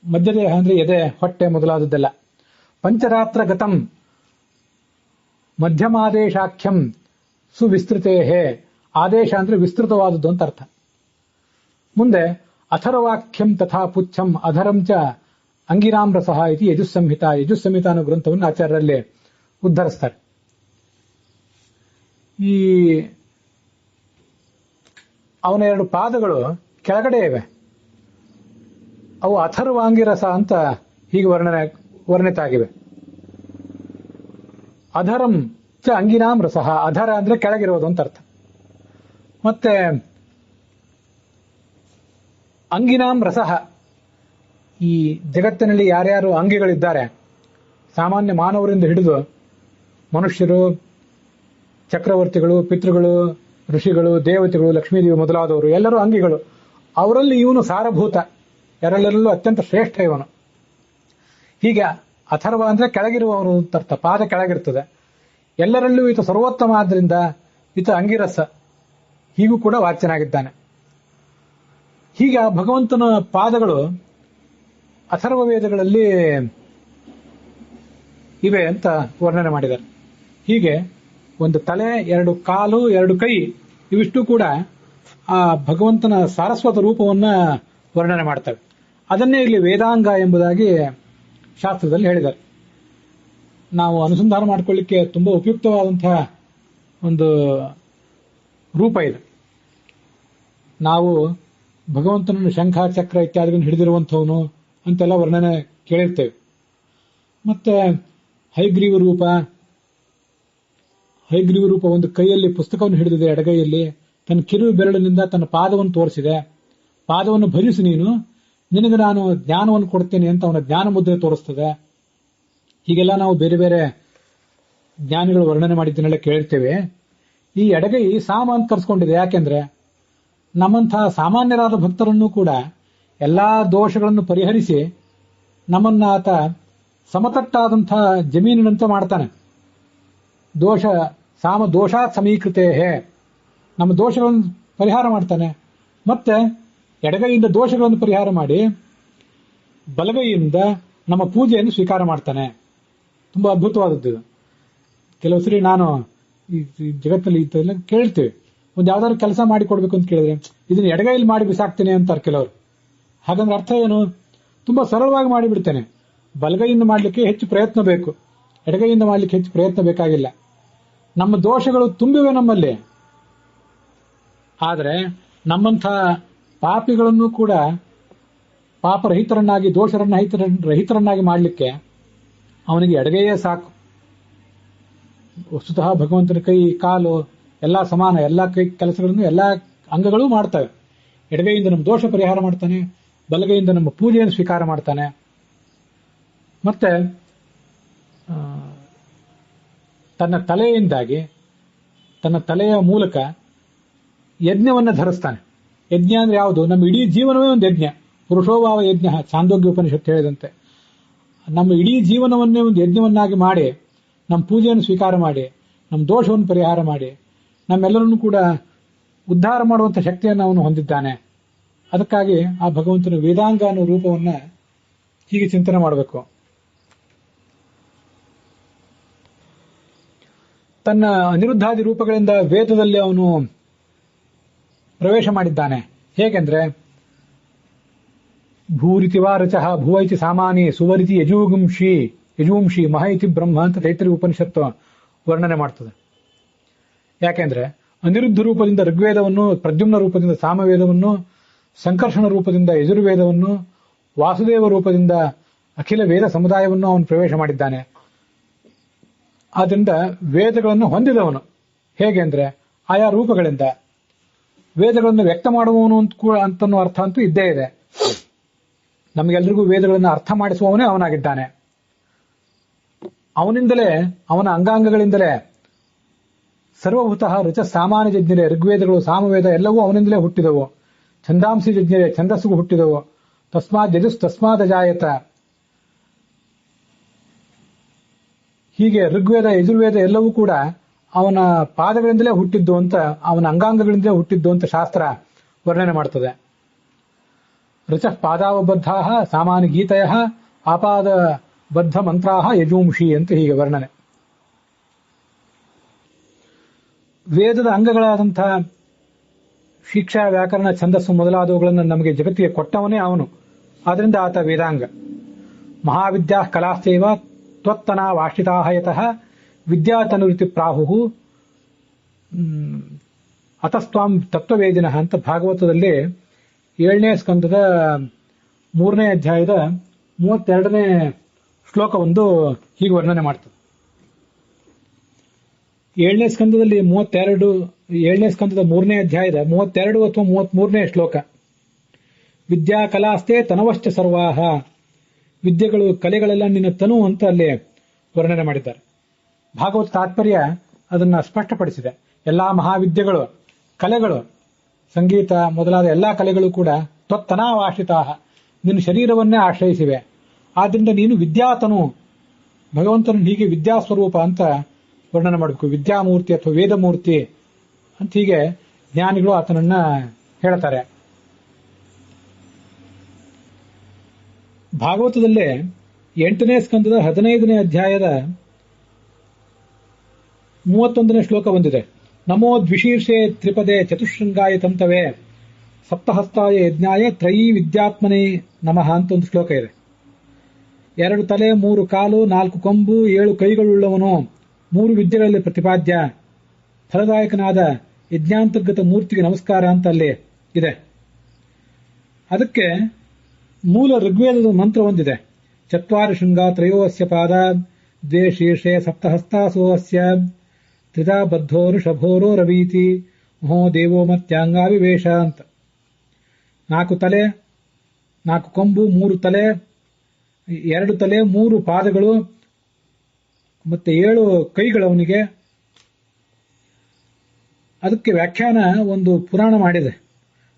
ಮಧ್ಯದೇಹ ಅಂದ್ರೆ ಎದೆ, ಹೊಟ್ಟೆ ಮೊದಲಾದದ್ದೆಲ್ಲ. ಪಂಚರಾತ್ರ ಗತಂ ಮಧ್ಯಮಾದೇಶಾಖ್ಯಂ ಸುವಿಸ್ತೃತೇ. ಆದೇಶ ಅಂದ್ರೆ ವಿಸ್ತೃತವಾದದ್ದು ಅಂತ ಅರ್ಥ. ಮುಂದೆ ಅಥರ್ವಾಖ್ಯಂ ತಥಾ ಪುಚ್ಛಂ ಅಧರಂ ಚ ಅಂಗಿರಾಂ ರಸಃ ಇತಿ ಯಜುಸ್ಸಂಹಿತ. ಯಜುಸ್ಸಂಹಿತ ಅನ್ನೋ ಗ್ರಂಥವನ್ನು ಆಚಾರ್ಯರಲ್ಲಿ ಉದ್ಧರಿಸ್ತಾರೆ. ಈ ಅವನ ಎರಡು ಪಾದಗಳು ಕೆಳಗಡೆ ಇವೆ. ಅವು ಅಥರ್ವಾಂಗಿರಸ ಅಂತ ಹೀಗೆ ವರ್ಣಿತ ಆಗಿವೆ. ಅಧರಂ ಚ ಅಂಗಿನಾಂ ರಸಃ. ಅಧರ ಅಂದ್ರೆ ಕೆಳಗಿರೋದು ಅಂತ ಅರ್ಥ. ಮತ್ತೆ ಅಂಗಿನಾಂ ರಸಃ, ಈ ಜಗತ್ತಿನಲ್ಲಿ ಯಾರ್ಯಾರು ಅಂಗಿಗಳಿದ್ದಾರೆ, ಸಾಮಾನ್ಯ ಮಾನವರಿಂದ ಹಿಡಿದು ಮನುಷ್ಯರು, ಚಕ್ರವರ್ತಿಗಳು, ಪಿತೃಗಳು, ಋಷಿಗಳು, ದೇವತೆಗಳು, ಲಕ್ಷ್ಮೀದೇವಿ ಮೊದಲಾದವರು ಎಲ್ಲರೂ ಅಂಗಿಗಳು. ಅವರಲ್ಲಿ ಇವನು ಸಾರಭೂತ, ಯಾರೆಲ್ಲರಲ್ಲೂ ಅತ್ಯಂತ ಶ್ರೇಷ್ಠ ಇವನು. ಹೀಗೆ ಅಥರ್ವ ಅಂದ್ರೆ ಕೆಳಗಿರುವವನು ಅಂತ ಅರ್ಥ. ಪಾದ ಕೆಳಗಿರ್ತದೆ. ಎಲ್ಲರಲ್ಲೂ ಈತ ಸರ್ವೋತ್ತಮ ಆದ್ರಿಂದ ಈತ ಅಂಗಿರಸ ಹೀಗೂ ಕೂಡ ವಾಚ್ಯನಾಗಿದ್ದಾನೆ. ಹೀಗೆ ಭಗವಂತನ ಪಾದಗಳು ಅಥರ್ವ ವೇದಗಳಲ್ಲಿ ಇವೆ ಅಂತ ವರ್ಣನೆ ಮಾಡಿದ್ದಾರೆ. ಹೀಗೆ ಒಂದು ತಲೆ, ಎರಡು ಕಾಲು, ಎರಡು ಕೈ, ಇವಿಷ್ಟು ಕೂಡ ಆ ಭಗವಂತನ ಸಾರಸ್ವತ ರೂಪವನ್ನ ವರ್ಣನೆ ಮಾಡ್ತವೆ. ಅದನ್ನೇ ಇಲ್ಲಿ ವೇದಾಂಗ ಎಂಬುದಾಗಿ ಶಾಸ್ತ್ರದಲ್ಲಿ ಹೇಳಿದ್ದಾರೆ. ನಾವು ಅನುಸಂಧಾನ ಮಾಡಿಕೊಳ್ಳಿಕ್ಕೆ ತುಂಬಾ ಉಪಯುಕ್ತವಾದಂತಹ ಒಂದು ರೂಪ ಇದು. ನಾವು ಭಗವಂತನನ್ನು ಶಂಖ, ಚಕ್ರ ಇತ್ಯಾದಿಗಳನ್ನು ಹಿಡಿದಿರುವಂಥವನು ಅಂತೆಲ್ಲ ವರ್ಣನೆ ಕೇಳಿರ್ತೇವೆ. ಮತ್ತೆ ಹೈಗ್ರೀವ ರೂಪ ಒಂದು ಕೈಯಲ್ಲಿ ಪುಸ್ತಕವನ್ನು ಹಿಡಿದಿದೆ, ಎಡಗೈಯಲ್ಲಿ ತನ್ನ ಕಿರು ಬೆರಳಿನಿಂದ ತನ್ನ ಪಾದವನ್ನು ತೋರಿಸಿದೆ. ಪಾದವನ್ನು ಭರಿಸಿ ನೀನು, ನಿನಗೆ ನಾನು ಜ್ಞಾನವನ್ನು ಕೊಡ್ತೇನೆ ಅಂತ ಅವನ ಜ್ಞಾನ ಮುದ್ರೆ ತೋರಿಸ್ತದೆ. ಹೀಗೆಲ್ಲ ನಾವು ಬೇರೆ ಬೇರೆ ಜ್ಞಾನಿಗಳು ವರ್ಣನೆ ಮಾಡಿದ್ದನ್ನೆಲ್ಲ ಕೇಳಿರ್ತೇವೆ. ಈ ಎಡಗೈ ಸಾಮ ಅಂತ ಕರ್ಸ್ಕೊಂಡಿದೆ. ಯಾಕೆಂದ್ರೆ ನಮ್ಮಂತಹ ಸಾಮಾನ್ಯರಾದ ಭಕ್ತರನ್ನು ಕೂಡ ಎಲ್ಲಾ ದೋಷಗಳನ್ನು ಪರಿಹರಿಸಿ ನಮ್ಮನ್ನ ಆತ ಸಮತಟ್ಟಾದಂತಹ ಜಮೀನಿನಂತೆ ಮಾಡ್ತಾನೆ. ಸಾಮ ದೋಷಾತ್ ಸಮೀಕೃತೇ. ನಮ್ಮ ದೋಷಗಳನ್ನು ಪರಿಹಾರ ಮಾಡ್ತಾನೆ. ಮತ್ತೆ ಎಡಗೈಯಿಂದ ದೋಷಗಳನ್ನು ಪರಿಹಾರ ಮಾಡಿ ಬಲಗೈಯಿಂದ ನಮ್ಮ ಪೂಜೆಯನ್ನು ಸ್ವೀಕಾರ ಮಾಡ್ತಾನೆ. ತುಂಬಾ ಅದ್ಭುತವಾದದ್ದು ಇದು. ಕೆಲವು ಸರಿ ನಾನು ಈ ಜಗತ್ತಲ್ಲಿ ಇದೆಲ್ಲ ಕೇಳ್ತೇವೆ. ಒಂದು ಯಾವ್ದಾದ್ರು ಕೆಲಸ ಮಾಡಿ ಕೊಡ್ಬೇಕು ಅಂತ ಕೇಳಿದ್ರೆ ಇದನ್ನ ಎಡಗೈಯಲ್ಲಿ ಮಾಡಿ ಬಿಸಾಕ್ತೇನೆ ಅಂತಾರೆ ಕೆಲವರು. ಹಾಗಂದ್ರೆ ಅರ್ಥ ಏನು? ತುಂಬಾ ಸರಳವಾಗಿ ಮಾಡಿಬಿಡ್ತೇನೆ. ಬಲಗೈಯಿಂದ ಮಾಡ್ಲಿಕ್ಕೆ ಹೆಚ್ಚು ಪ್ರಯತ್ನ ಬೇಕು, ಎಡಗೈಯಿಂದ ಮಾಡ್ಲಿಕ್ಕೆ ಹೆಚ್ಚು ಪ್ರಯತ್ನ ಬೇಕಾಗಿಲ್ಲ. ನಮ್ಮ ದೋಷಗಳು ತುಂಬಿವೆ ನಮ್ಮಲ್ಲಿ. ಆದರೆ ನಮ್ಮಂಥ ಪಾಪಿಗಳನ್ನು ಕೂಡ ಪಾಪರಹಿತರನ್ನಾಗಿ, ರಹಿತರನ್ನಾಗಿ ಮಾಡಲಿಕ್ಕೆ ಅವನಿಗೆ ಎಡಗೈಯೇ ಸಾಕು. ವಸ್ತುತಃ ಭಗವಂತನ ಕೈ, ಕಾಲು ಎಲ್ಲ ಸಮಾನ. ಎಲ್ಲ ಕೈ ಕೆಲಸಗಳನ್ನು ಎಲ್ಲ ಅಂಗಗಳು ಮಾಡ್ತವೆ. ಎಡಗೈಯಿಂದ ನಮ್ಮ ದೋಷ ಪರಿಹಾರ ಮಾಡ್ತಾನೆ, ಬಲಗೈಯಿಂದ ನಮ್ಮ ಪೂಜೆಯನ್ನು ಸ್ವೀಕಾರ ಮಾಡ್ತಾನೆ. ಮತ್ತೆ ತನ್ನ ತಲೆಯಿಂದಾಗಿ, ತನ್ನ ತಲೆಯ ಮೂಲಕ ಯಜ್ಞವನ್ನು ಧರಿಸ್ತಾನೆ. ಯಜ್ಞ ಅಂದ್ರೆ ಯಾವುದು? ನಮ್ಮ ಇಡೀ ಜೀವನವೇ ಒಂದು ಯಜ್ಞ. ಪುರುಷೋಭಾವ ಯಜ್ಞ, ಛಾಂದೋಗ್ಯ ಉಪನಿಷತ್ತು ಹೇಳಿದಂತೆ ನಮ್ಮ ಇಡೀ ಜೀವನವನ್ನೇ ಒಂದು ಯಜ್ಞವನ್ನಾಗಿ ಮಾಡಿ, ನಮ್ಮ ಪೂಜೆಯನ್ನು ಸ್ವೀಕಾರ ಮಾಡಿ, ನಮ್ಮ ದೋಷವನ್ನು ಪರಿಹಾರ ಮಾಡಿ, ನಮ್ಮೆಲ್ಲರನ್ನು ಕೂಡ ಉದ್ಧಾರ ಮಾಡುವಂಥ ಶಕ್ತಿಯನ್ನು ಅವನು ಹೊಂದಿದ್ದಾನೆ. ಅದಕ್ಕಾಗಿ ಆ ಭಗವಂತನ ವೇದಾಂಗ ಅನ್ನೋ ರೂಪವನ್ನ ಹೀಗೆ ಚಿಂತನೆ ಮಾಡಬೇಕು. ತನ್ನ ಅನಿರುದ್ಧಾದಿ ರೂಪಗಳಿಂದ ವೇದದಲ್ಲಿ ಅವನು ಪ್ರವೇಶ ಮಾಡಿದ್ದಾನೆ. ಹೇಗೆಂದ್ರೆ ಭೂರಿತಿವಾ ರಚಃ ಭುವೈತಿ ಸಾಮಾನಿ ಸುವರಿತಿ ಯಜೂಂಷಿ ಮಹ ಇತಿ ಬ್ರಹ್ಮ ಅಂತ ತೈತ್ರಿಯ ಉಪನಿಷತ್ತು ವರ್ಣನೆ ಮಾಡ್ತದೆ. ಯಾಕೆಂದ್ರೆ ಅನಿರುದ್ಧ ರೂಪದಿಂದ ಋಗ್ವೇದವನ್ನು, ಪ್ರದ್ಯುಮ್ನ ರೂಪದಿಂದ ಸಾಮವೇದವನ್ನು, ಸಂಕರ್ಷಣ ರೂಪದಿಂದ ಯಜುರ್ವೇದವನ್ನು, ವಾಸುದೇವ ರೂಪದಿಂದ ಅಖಿಲ ವೇದ ಸಮುದಾಯವನ್ನು ಅವನು ಪ್ರವೇಶ ಮಾಡಿದ್ದಾನೆ. ಆದ್ದರಿಂದ ವೇದಗಳನ್ನು ಹೊಂದಿದವನು. ಹೇಗೆ ಅಂದ್ರೆ ಆಯಾ ರೂಪಗಳಿಂದ ವೇದಗಳನ್ನು ವ್ಯಕ್ತ ಮಾಡುವವನು ಅಂತನೋ ಅರ್ಥ ಅಂತೂ ಇದ್ದೇ ಇದೆ. ನಮಗೆಲ್ಲರಿಗೂ ವೇದಗಳನ್ನು ಅರ್ಥ ಮಾಡಿಸುವವನೇ ಅವನಾಗಿದ್ದಾನೆ. ಅವನಿಂದಲೇ, ಅವನ ಅಂಗಾಂಗಗಳಿಂದಲೇ ಸರ್ವಭೂತಃ ಋಚ ಸಾಮಾನ್ಯ ಯಜ್ಞರೇ, ಋಗ್ವೇದಗಳು, ಸಾಮವೇದ ಎಲ್ಲವೂ ಅವನಿಂದಲೇ ಹುಟ್ಟಿದವು. ಛಂದಾಂಸಿ ಯಜ್ಞರೇ, ಛಂದಸ್ಸಿಗೂ ಹುಟ್ಟಿದವು. ತಸ್ಮಾತ್ ಯಜುಸ್ ತಸ್ಮಾತ್ ಅಜಾಯತ. ಹೀಗೆ ಋಗ್ವೇದ, ಯಜುರ್ವೇದ ಎಲ್ಲವೂ ಕೂಡ ಅವನ ಪಾದಗಳಿಂದಲೇ ಹುಟ್ಟಿದ್ದು ಅಂತ, ಅವನ ಅಂಗಾಂಗಗಳಿಂದಲೇ ಹುಟ್ಟಿದ್ದು ಅಂತ ಶಾಸ್ತ್ರ ವರ್ಣನೆ ಮಾಡ್ತದೆ. ಋಚ ಪಾದಾವಬದ್ಧಾ ಸಾಮಾನ್ಯ ಗೀತಯ ಆಪಾದ ಬದ್ಧ ಮಂತ್ರಾಹ ಯಜೂಂಷಿ ಅಂತ ಹೀಗೆ ವರ್ಣನೆ. ವೇದದ ಅಂಗಗಳಾದಂತಹ ಶಿಕ್ಷಾ, ವ್ಯಾಕರಣ, ಛಂದಸ್ಸು ಮೊದಲಾದವುಗಳನ್ನು ನಮಗೆ ಜಗತ್ತಿಗೆ ಕೊಟ್ಟವನೇ ಅವನು. ಆದ್ದರಿಂದ ಆತ ವೇದಾಂಗ. ಮಹಾವಿದ್ಯಾ ಕಲಾಸ್ತೇವ ತ್ವತ್ತನಾ ವಾಷ್ಟಿತಾಹ ಯತಃ ವಿದ್ಯಾತನುರಿತಿ ಪ್ರಾಹು ಅತಸ್ತ್ವಾಂ ತತ್ವವೇದಿನಃ ಅಂತ ಭಾಗವತದಲ್ಲಿ 7ನೇ ಸ್ಕಂದದ 3ನೇ ಅಧ್ಯಾಯದ 32ನೇ ಶ್ಲೋಕ ಒಂದು ಹೀಗೆ ವರ್ಣನೆ ಮಾಡ್ತದೆ. 7ನೇ ಸ್ಕಂದದಲ್ಲಿ 7ನೇ ಸ್ಕಂದದ 3ನೇ ಅಧ್ಯಾಯದ 32 ಅಥವಾ 33ನೇ ಶ್ಲೋಕ. ವಿದ್ಯಾ ಕಲಾಸ್ತೆ ತನವಶ್ಚ ಸರ್ವಾಹ, ವಿದ್ಯೆಗಳು, ಕಲೆಗಳೆಲ್ಲ ನಿನ್ನ ತನು ಅಂತ ಅಲ್ಲಿ ವರ್ಣನೆ ಮಾಡಿದ್ದಾರೆ. ಭಾಗವತ ತಾತ್ಪರ್ಯ ಅದನ್ನ ಸ್ಪಷ್ಟಪಡಿಸಿದೆ. ಎಲ್ಲಾ ಮಹಾವಿದ್ಯೆಗಳು, ಕಲೆಗಳು, ಸಂಗೀತ ಮೊದಲಾದ ಎಲ್ಲಾ ಕಲೆಗಳು ಕೂಡ ತ್ವತ್ತನಾವಾಶ್ರಿತಾಹ, ನಿನ್ನ ಶರೀರವನ್ನೇ ಆಶ್ರಯಿಸಿವೆ. ಆದ್ರಿಂದ ನೀನು ವಿದ್ಯಾತನು, ಭಗವಂತನು ಹೀಗೆ ವಿದ್ಯಾಸ್ವರೂಪ ಅಂತ ವರ್ಣನೆ ಮಾಡಬೇಕು. ವಿದ್ಯಾಮೂರ್ತಿ ಅಥವಾ ವೇದಮೂರ್ತಿ ಅಂತ ಹೀಗೆ ಜ್ಞಾನಿಗಳು ಆತನನ್ನ ಹೇಳ್ತಾರೆ. ಭಾಗವತದಲ್ಲೇ 8ನೇ ಸ್ಕಂದದ 15ನೇ ಅಧ್ಯಾಯದ 31ನೇ ಶ್ಲೋಕ ಬಂದಿದೆ. ನಮೋ ದ್ವಿಶೀರ್ಷೆ ತ್ರಿಪದೇ ಚತುಶೃಂಗಾಯ ತಂತವೇ ಸಪ್ತಹಸ್ತಾಯ ಯಜ್ಞಾಯ ತ್ರಯೀ ವಿದ್ಯಾತ್ಮನೇ ನಮಃ ಅಂತ ಒಂದು ಶ್ಲೋಕ ಇದೆ. 2 ತಲೆ, 3 ಕಾಲು, 4 ಕೊಂಬು, 7 ಕೈಗಳುಳ್ಳವನು, 3 ವಿದ್ಯೆಗಳಲ್ಲಿ ಪ್ರತಿಪಾದ್ಯ, ಫಲದಾಯಕನಾದ ಯಜ್ಞಾಂತರ್ಗತ ಮೂರ್ತಿಗೆ ನಮಸ್ಕಾರ ಅಂತ ಅಲ್ಲಿ ಇದೆ. ಅದಕ್ಕೆ ಮೂಲ ಋಗ್ವೇದದ ಮಂತ್ರ ಒಂದಿದೆ. ಚತ್ವಾರಿ ಶೃಂಗ ತ್ರಯೋಸ್ಯ ಪಾದ ದ್ವೇ ಶೀರ್ಷೆ ಸಪ್ತಹಸ್ತಾಸೋಸ್ಯ ತ್ರಿಧಾ ಬದ್ಧೋ ಋಷಭೋರೋ ರವೀತಿ ಮಹೋ ದೇವೋ ಮತ್ಯಾಂಗಾವಿವೇಶ ಅಂತ. 4 ತಲೆ, 4 ಕೊಂಬು, 3 ತಲೆ, 2 ತಲೆ, 3 ಪಾದಗಳು ಮತ್ತೆ 7 ಕೈಗಳವನಿಗೆ. ಅದಕ್ಕೆ ವ್ಯಾಖ್ಯಾನ ಒಂದು ಪುರಾಣ ಮಾಡಿದೆ.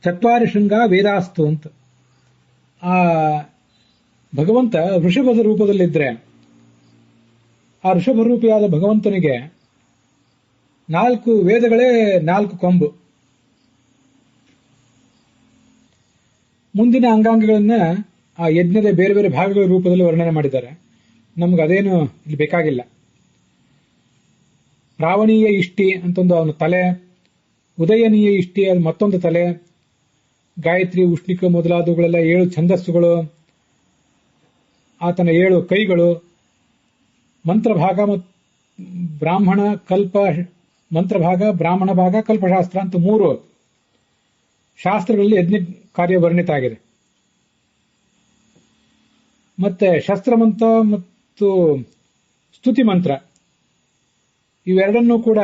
ಚತ್ವಾರಿ ಶೃಂಗ ವೇದಾಸ್ತು ಅಂತ. ಆ ಭಗವಂತ ವೃಷಭದ ರೂಪದಲ್ಲಿದ್ರೆ ಆ ಋಷಭರೂಪಿಯಾದ ಭಗವಂತನಿಗೆ 4 ವೇದಗಳೇ 4 ಕೊಂಬು. ಮುಂದಿನ ಅಂಗಾಂಗಗಳನ್ನ ಆ ಯಜ್ಞದ ಬೇರೆ ಬೇರೆ ಭಾಗಗಳ ರೂಪದಲ್ಲಿ ವರ್ಣನೆ ಮಾಡಿದ್ದಾರೆ. ನಮ್ಗೆ ಅದೇನು ಇಲ್ಲಿ ಬೇಕಾಗಿಲ್ಲ. ರಾವಣೀಯ ಇಷ್ಟಿ ಅಂತೊಂದು ಅವನ ತಲೆ, ಉದಯನೀಯ ಇಷ್ಟಿ ಅದು ಮತ್ತೊಂದು ತಲೆ, ಗಾಯತ್ರಿ, ಉಷ್ಣಿಕ ಮೊದಲಾದವುಗಳೆಲ್ಲ 7 ಛಂದಸ್ಸುಗಳು, ಆತನ 7 ಕೈಗಳು, ಮಂತ್ರಭಾಗ ಬ್ರಾಹ್ಮಣ ಕಲ್ಪ, ಮಂತ್ರಭಾಗ, ಬ್ರಾಹ್ಮಣ ಭಾಗ, ಕಲ್ಪಶಾಸ್ತ್ರ ಅಂತ 3 ಶಾಸ್ತ್ರಗಳಲ್ಲಿ ಯಜ್ಞ ಕಾರ್ಯ ವರ್ಣಿತ ಆಗಿದೆ. ಮತ್ತೆ ಶಸ್ತ್ರಮಂತ್ರ ಮತ್ತು ಸ್ತುತಿ ಮಂತ್ರ ಇವೆರಡನ್ನೂ ಕೂಡ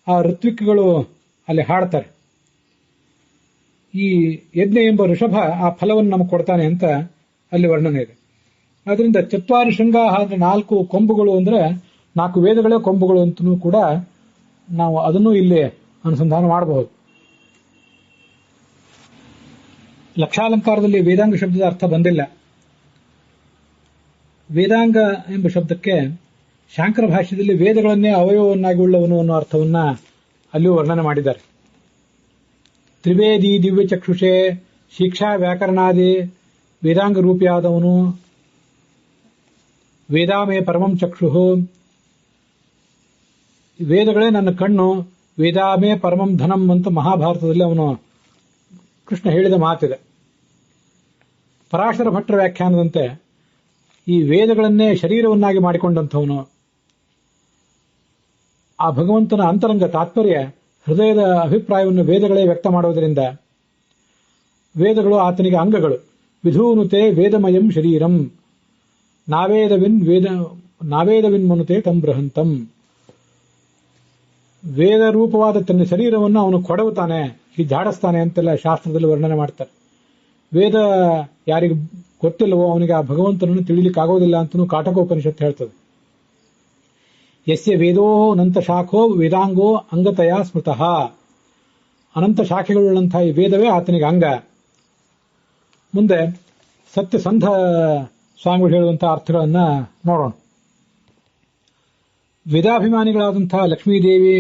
ಆ ಋತ್ವಿಕ್ಗಳು ಅಲ್ಲಿ ಹಾಡ್ತಾರೆ. ಈ ಯಜ್ಞ ಎಂಬ ಋಷಭ ಆ ಫಲವನ್ನು ನಮಗೆ ಕೊಡ್ತಾನೆ ಅಂತ ಅಲ್ಲಿ ವರ್ಣನೆ ಇದೆ. ಅದರಿಂದ ಚತ್ವಾರಿ ಶೃಂಗ ಅಂದ್ರೆ 4 ಕೊಂಬುಗಳು ಅಂದ್ರೆ 4 ವೇದಗಳೇ ಕೊಂಬುಗಳು ಅಂತಲೂ ಕೂಡ ನಾವು ಅದನ್ನು ಇಲ್ಲಿ ಅನುಸಂಧಾನ ಮಾಡಬಹುದು. ಲಕ್ಷಾಲಂಕಾರದಲ್ಲಿ ವೇದಾಂಗ ಶಬ್ದದ ಅರ್ಥ ಬಂದಿಲ್ಲ. ವೇದಾಂಗ ಎಂಬ ಶಬ್ದಕ್ಕೆ ಶಾಂಕರ ಭಾಷ್ಯದಲ್ಲಿ ವೇದಗಳನ್ನೇ ಅವಯವವನ್ನಾಗಿ ಉಳ್ಳವನು ಅನ್ನೋ ಅರ್ಥವನ್ನ ಅಲ್ಲಿಯೂ ವರ್ಣನೆ ಮಾಡಿದ್ದಾರೆ. ತ್ರಿವೇದಿ ದಿವ್ಯ ಚಕ್ಷುಷೆ ಶಿಕ್ಷಾ ವ್ಯಾಕರಣಾದಿ ವೇದಾಂಗ ರೂಪಿಯಾದವನು, ವೇದಾಮೇ ಪರಮಂ ಚಕ್ಷು, ವೇದಗಳೇ ನನ್ನ ಕಣ್ಣು, ವೇದಾಮೇ ಪರಮಂ ಧನಂ ಅಂತ ಮಹಾಭಾರತದಲ್ಲಿ ಅವನು ಕೃಷ್ಣ ಹೇಳಿದ ಮಾತಿದೆ. ಪರಾಶರ ಭಟ್ಟರ ವ್ಯಾಖ್ಯಾನದಂತೆ ಈ ವೇದಗಳನ್ನೇ ಶರೀರವನ್ನಾಗಿ ಮಾಡಿಕೊಂಡಂಥವನು. ಆ ಭಗವಂತನ ಅಂತರಂಗ ತಾತ್ಪರ್ಯ, ಹೃದಯದ ಅಭಿಪ್ರಾಯವನ್ನು ವೇದಗಳೇ ವ್ಯಕ್ತ ಮಾಡುವುದರಿಂದ ವೇದಗಳು ಆತನಿಗೆ ಅಂಗಗಳು. ವಿಧೂನುತೆ ವೇದಮಯಂ ಶರೀರಂ, ನಾವೇದವಿನ್ ಮನುತೆ ತಂ ಬೃಹಂತಂ. ವೇದ ರೂಪವಾದ ತನ್ನ ಶರೀರವನ್ನು ಅವನು ಕೊಡವುತ್ತಾನೆ, ಜಾಡಿಸ್ತಾನೆ ಅಂತೆಲ್ಲ ಶಾಸ್ತ್ರದಲ್ಲಿ ವರ್ಣನೆ ಮಾಡ್ತಾರೆ. ವೇದ ಯಾರಿಗೆ ಗೊತ್ತಿಲ್ಲವೋ ಅವನಿಗೆ ಆ ಭಗವಂತನನ್ನು ತಿಳಿಲಿಕ್ಕಾಗೋದಿಲ್ಲ ಅಂತಲೂ ಕಾಟಕೋಪನಿಷತ್ತು ಹೇಳ್ತದೆ. ಯಸ್ಯ ವೇದೋ ಅನಂತ ಶಾಖೋ ವೇದಾಂಗೋ ಅಂಗತಯ ಸ್ಮೃತಃ. ಅನಂತ ಶಾಖೆಗಳುಳ್ಳಂತಹ ಈ ವೇದವೇ ಆತನಿಗೆ ಅಂಗ. ಮುಂದೆ ಸತ್ಯಸಂಧ ಸ್ವಾಮಿಗಳು ಹೇಳುವಂತಹ ಅರ್ಥಗಳನ್ನ ನೋಡೋಣ. ವೇದಾಭಿಮಾನಿಗಳಾದಂತಹ ಲಕ್ಷ್ಮೀದೇವಿ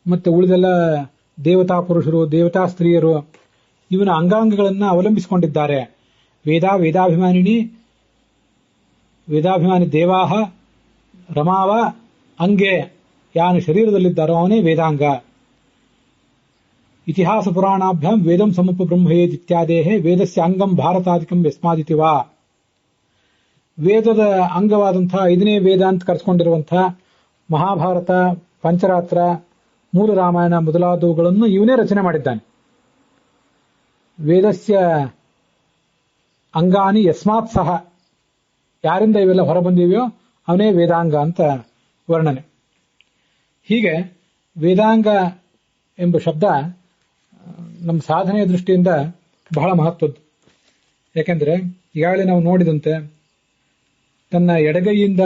ಮತ್ತೆ ಉಳಿದೆಲ್ಲ ದೇವತಾ ಪುರುಷರು, ದೇವತಾ ಸ್ತ್ರೀಯರು ಇವನ ಅಂಗಾಂಗಗಳನ್ನು ಅವಲಂಬಿಸಿಕೊಂಡಿದ್ದಾರೆ. ವೇದಾಭಿಮಾನಿ ದೇವಾಹ ರಮಾವ ಅಂಗೆ ಯಾನು ಶರೀರದಲ್ಲಿದ್ದಾರೋ ಅವನೇ ವೇದಾಂಗ. ಇತಿಹಾಸ ಪುರಾಣಾಭ್ಯಾಂ ವೇದಂ ಸಮಪ ಬ್ರಹ್ಮಯೇದ್ ಇತ್ಯಾದೇಹೇ ವೇದಸ್ಯ ಅಂಗಂ ಭಾರತಾದಿಕಂ ಯಸ್ಮಾದಿತಿ ವಾ. ವೇದದ ಅಂಗವಾದಂತಹ 5ನೇ ವೇದ ಅಂತ ಕರೆಸ್ಕೊಂಡಿರುವಂತಹ ಮಹಾಭಾರತ, ಪಂಚರಾತ್ರ, ಮೂಲ ರಾಮಾಯಣ ಮೊದಲಾದವುಗಳನ್ನು ಇವನೇ ರಚನೆ ಮಾಡಿದ್ದಾನೆ. ವೇದಸ್ಯ ಅಂಗಾನಿ ಯಸ್ಮಾತ್ ಸಹ, ಯಾರಿಂದ ಇವೆಲ್ಲ ಹೊರಬಂದಿವೆಯೋ ಅವನೇ ವೇದಾಂಗ ಅಂತ ವರ್ಣನೆ. ಹೀಗೆ ವೇದಾಂಗ ಎಂಬ ಶಬ್ದ ನಮ್ಮ ಸಾಧನೆಯ ದೃಷ್ಟಿಯಿಂದ ಬಹಳ ಮಹತ್ವದ್ದು. ಯಾಕೆಂದ್ರೆ ಈಗಾಗಲೇ ನಾವು ನೋಡಿದಂತೆ ತನ್ನ ಎಡಗೈಯಿಂದ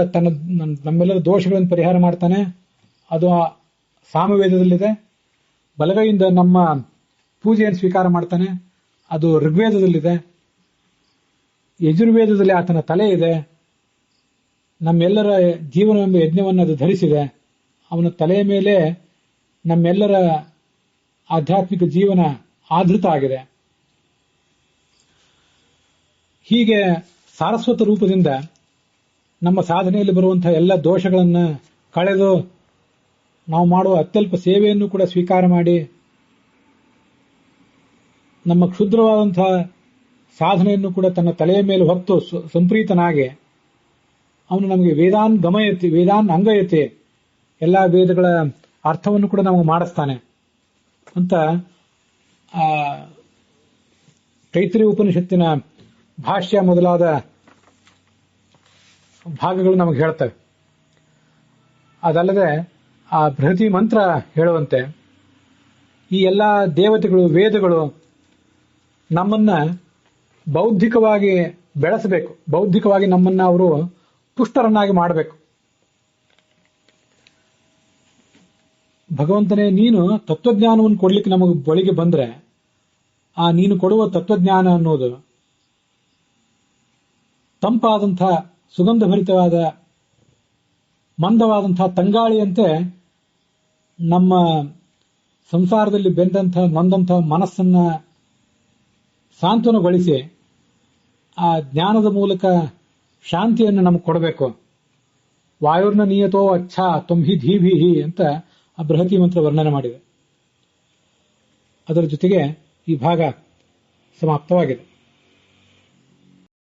ನಮ್ಮೆಲ್ಲರ ದೋಷಗಳನ್ನು ಪರಿಹಾರ ಮಾಡ್ತಾನೆ, ಅದು ಸಾಮವೇದದಲ್ಲಿದೆ. ಬಲಗೈಯಿಂದ ನಮ್ಮ ಪೂಜೆಯನ್ನು ಸ್ವೀಕಾರ ಮಾಡ್ತಾನೆ, ಅದು ಋಗ್ವೇದದಲ್ಲಿದೆ. ಯಜುರ್ವೇದದಲ್ಲಿ ಆತನ ತಲೆ ಇದೆ. ನಮ್ಮೆಲ್ಲರ ಜೀವನವೆಂಬ ಯಜ್ಞವನ್ನು ಅದು ಧರಿಸಿದೆ. ಅವನ ತಲೆಯ ಮೇಲೆ ನಮ್ಮೆಲ್ಲರ ಆಧ್ಯಾತ್ಮಿಕ ಜೀವನ ಆಧೃತ ಆಗಿದೆ. ಹೀಗೆ ಸಾರಸ್ವತ ರೂಪದಿಂದ ನಮ್ಮ ಸಾಧನೆಯಲ್ಲಿ ಬರುವಂತಹ ಎಲ್ಲ ದೋಷಗಳನ್ನು ಕಳೆದು ನಾವು ಮಾಡುವ ಅತ್ಯಲ್ಪ ಸೇವೆಯನ್ನು ಕೂಡ ಸ್ವೀಕಾರ ಮಾಡಿ ನಮ್ಮ ಕ್ಷುದ್ರವಾದಂತಹ ಸಾಧನೆಯನ್ನು ಕೂಡ ತನ್ನ ತಲೆಯ ಮೇಲೆ ಹೊತ್ತು ಸಂಪ್ರೀತನಾಗಿ ಅವನು ನಮಗೆ ವೇದಾನ್ ಗಮಯತಿ, ವೇದಾನ್ ಅಂಗಯತಿ, ಎಲ್ಲ ವೇದಗಳ ಅರ್ಥವನ್ನು ಕೂಡ ನಮಗೆ ಮಾಡಿಸ್ತಾನೆ ಅಂತ ತೈತ್ರಿಯ ಉಪನಿಷತ್ತಿನ ಭಾಷ್ಯ ಮೊದಲಾದ ಭಾಗಗಳು ನಮಗೆ ಹೇಳ್ತವೆ. ಅದಲ್ಲದೆ ಆ ಬೃಹತಿ ಮಂತ್ರ ಹೇಳುವಂತೆ ಈ ಎಲ್ಲ ದೇವತೆಗಳು, ವೇದಗಳು ನಮ್ಮನ್ನ ಬೌದ್ಧಿಕವಾಗಿ ಬೆಳೆಸಬೇಕು, ಬೌದ್ಧಿಕವಾಗಿ ನಮ್ಮನ್ನ ಅವರು ಪುಷ್ಟರನ್ನಾಗಿ ಮಾಡಬೇಕು. ಭಗವಂತನೇ ನೀನು ತತ್ವಜ್ಞಾನವನ್ನು ಕೊಡ್ಲಿಕ್ಕೆ ನಮಗೆ ಬಳಿಗೆ ಬಂದ್ರೆ ಆ ನೀನು ಕೊಡುವ ತತ್ವಜ್ಞಾನ ಅನ್ನೋದು ತಂಪಾದಂತಹ ಸುಗಂಧಭರಿತವಾದ ಮಂದವಾದಂತಹ ತಂಗಾಳಿಯಂತೆ ನಮ್ಮ ಸಂಸಾರದಲ್ಲಿ ಬೆಂದಂತಹ ನೊಂದಂತಹ ಮನಸ್ಸನ್ನ ಸಾಂತ್ವನಗೊಳಿಸಿ ಆ ಜ್ಞಾನದ ಮೂಲಕ ಶಾಂತಿಯನ್ನು ನಮಗೆ ಕೊಡಬೇಕು. ವಾಯುರ್ನ ನಿಯತೋ ಅಚ್ಛಾ ತ್ವಂ ಹಿ ಧೀಭಿಹಿ ಅಂತ ಆ ಬೃಹತಿ ಮಂತ್ರ ವರ್ಣನೆ ಮಾಡಿದೆ. ಅದರ ಜೊತೆಗೆ ಈ ಭಾಗ ಸಮಾಪ್ತವಾಗಿದೆ.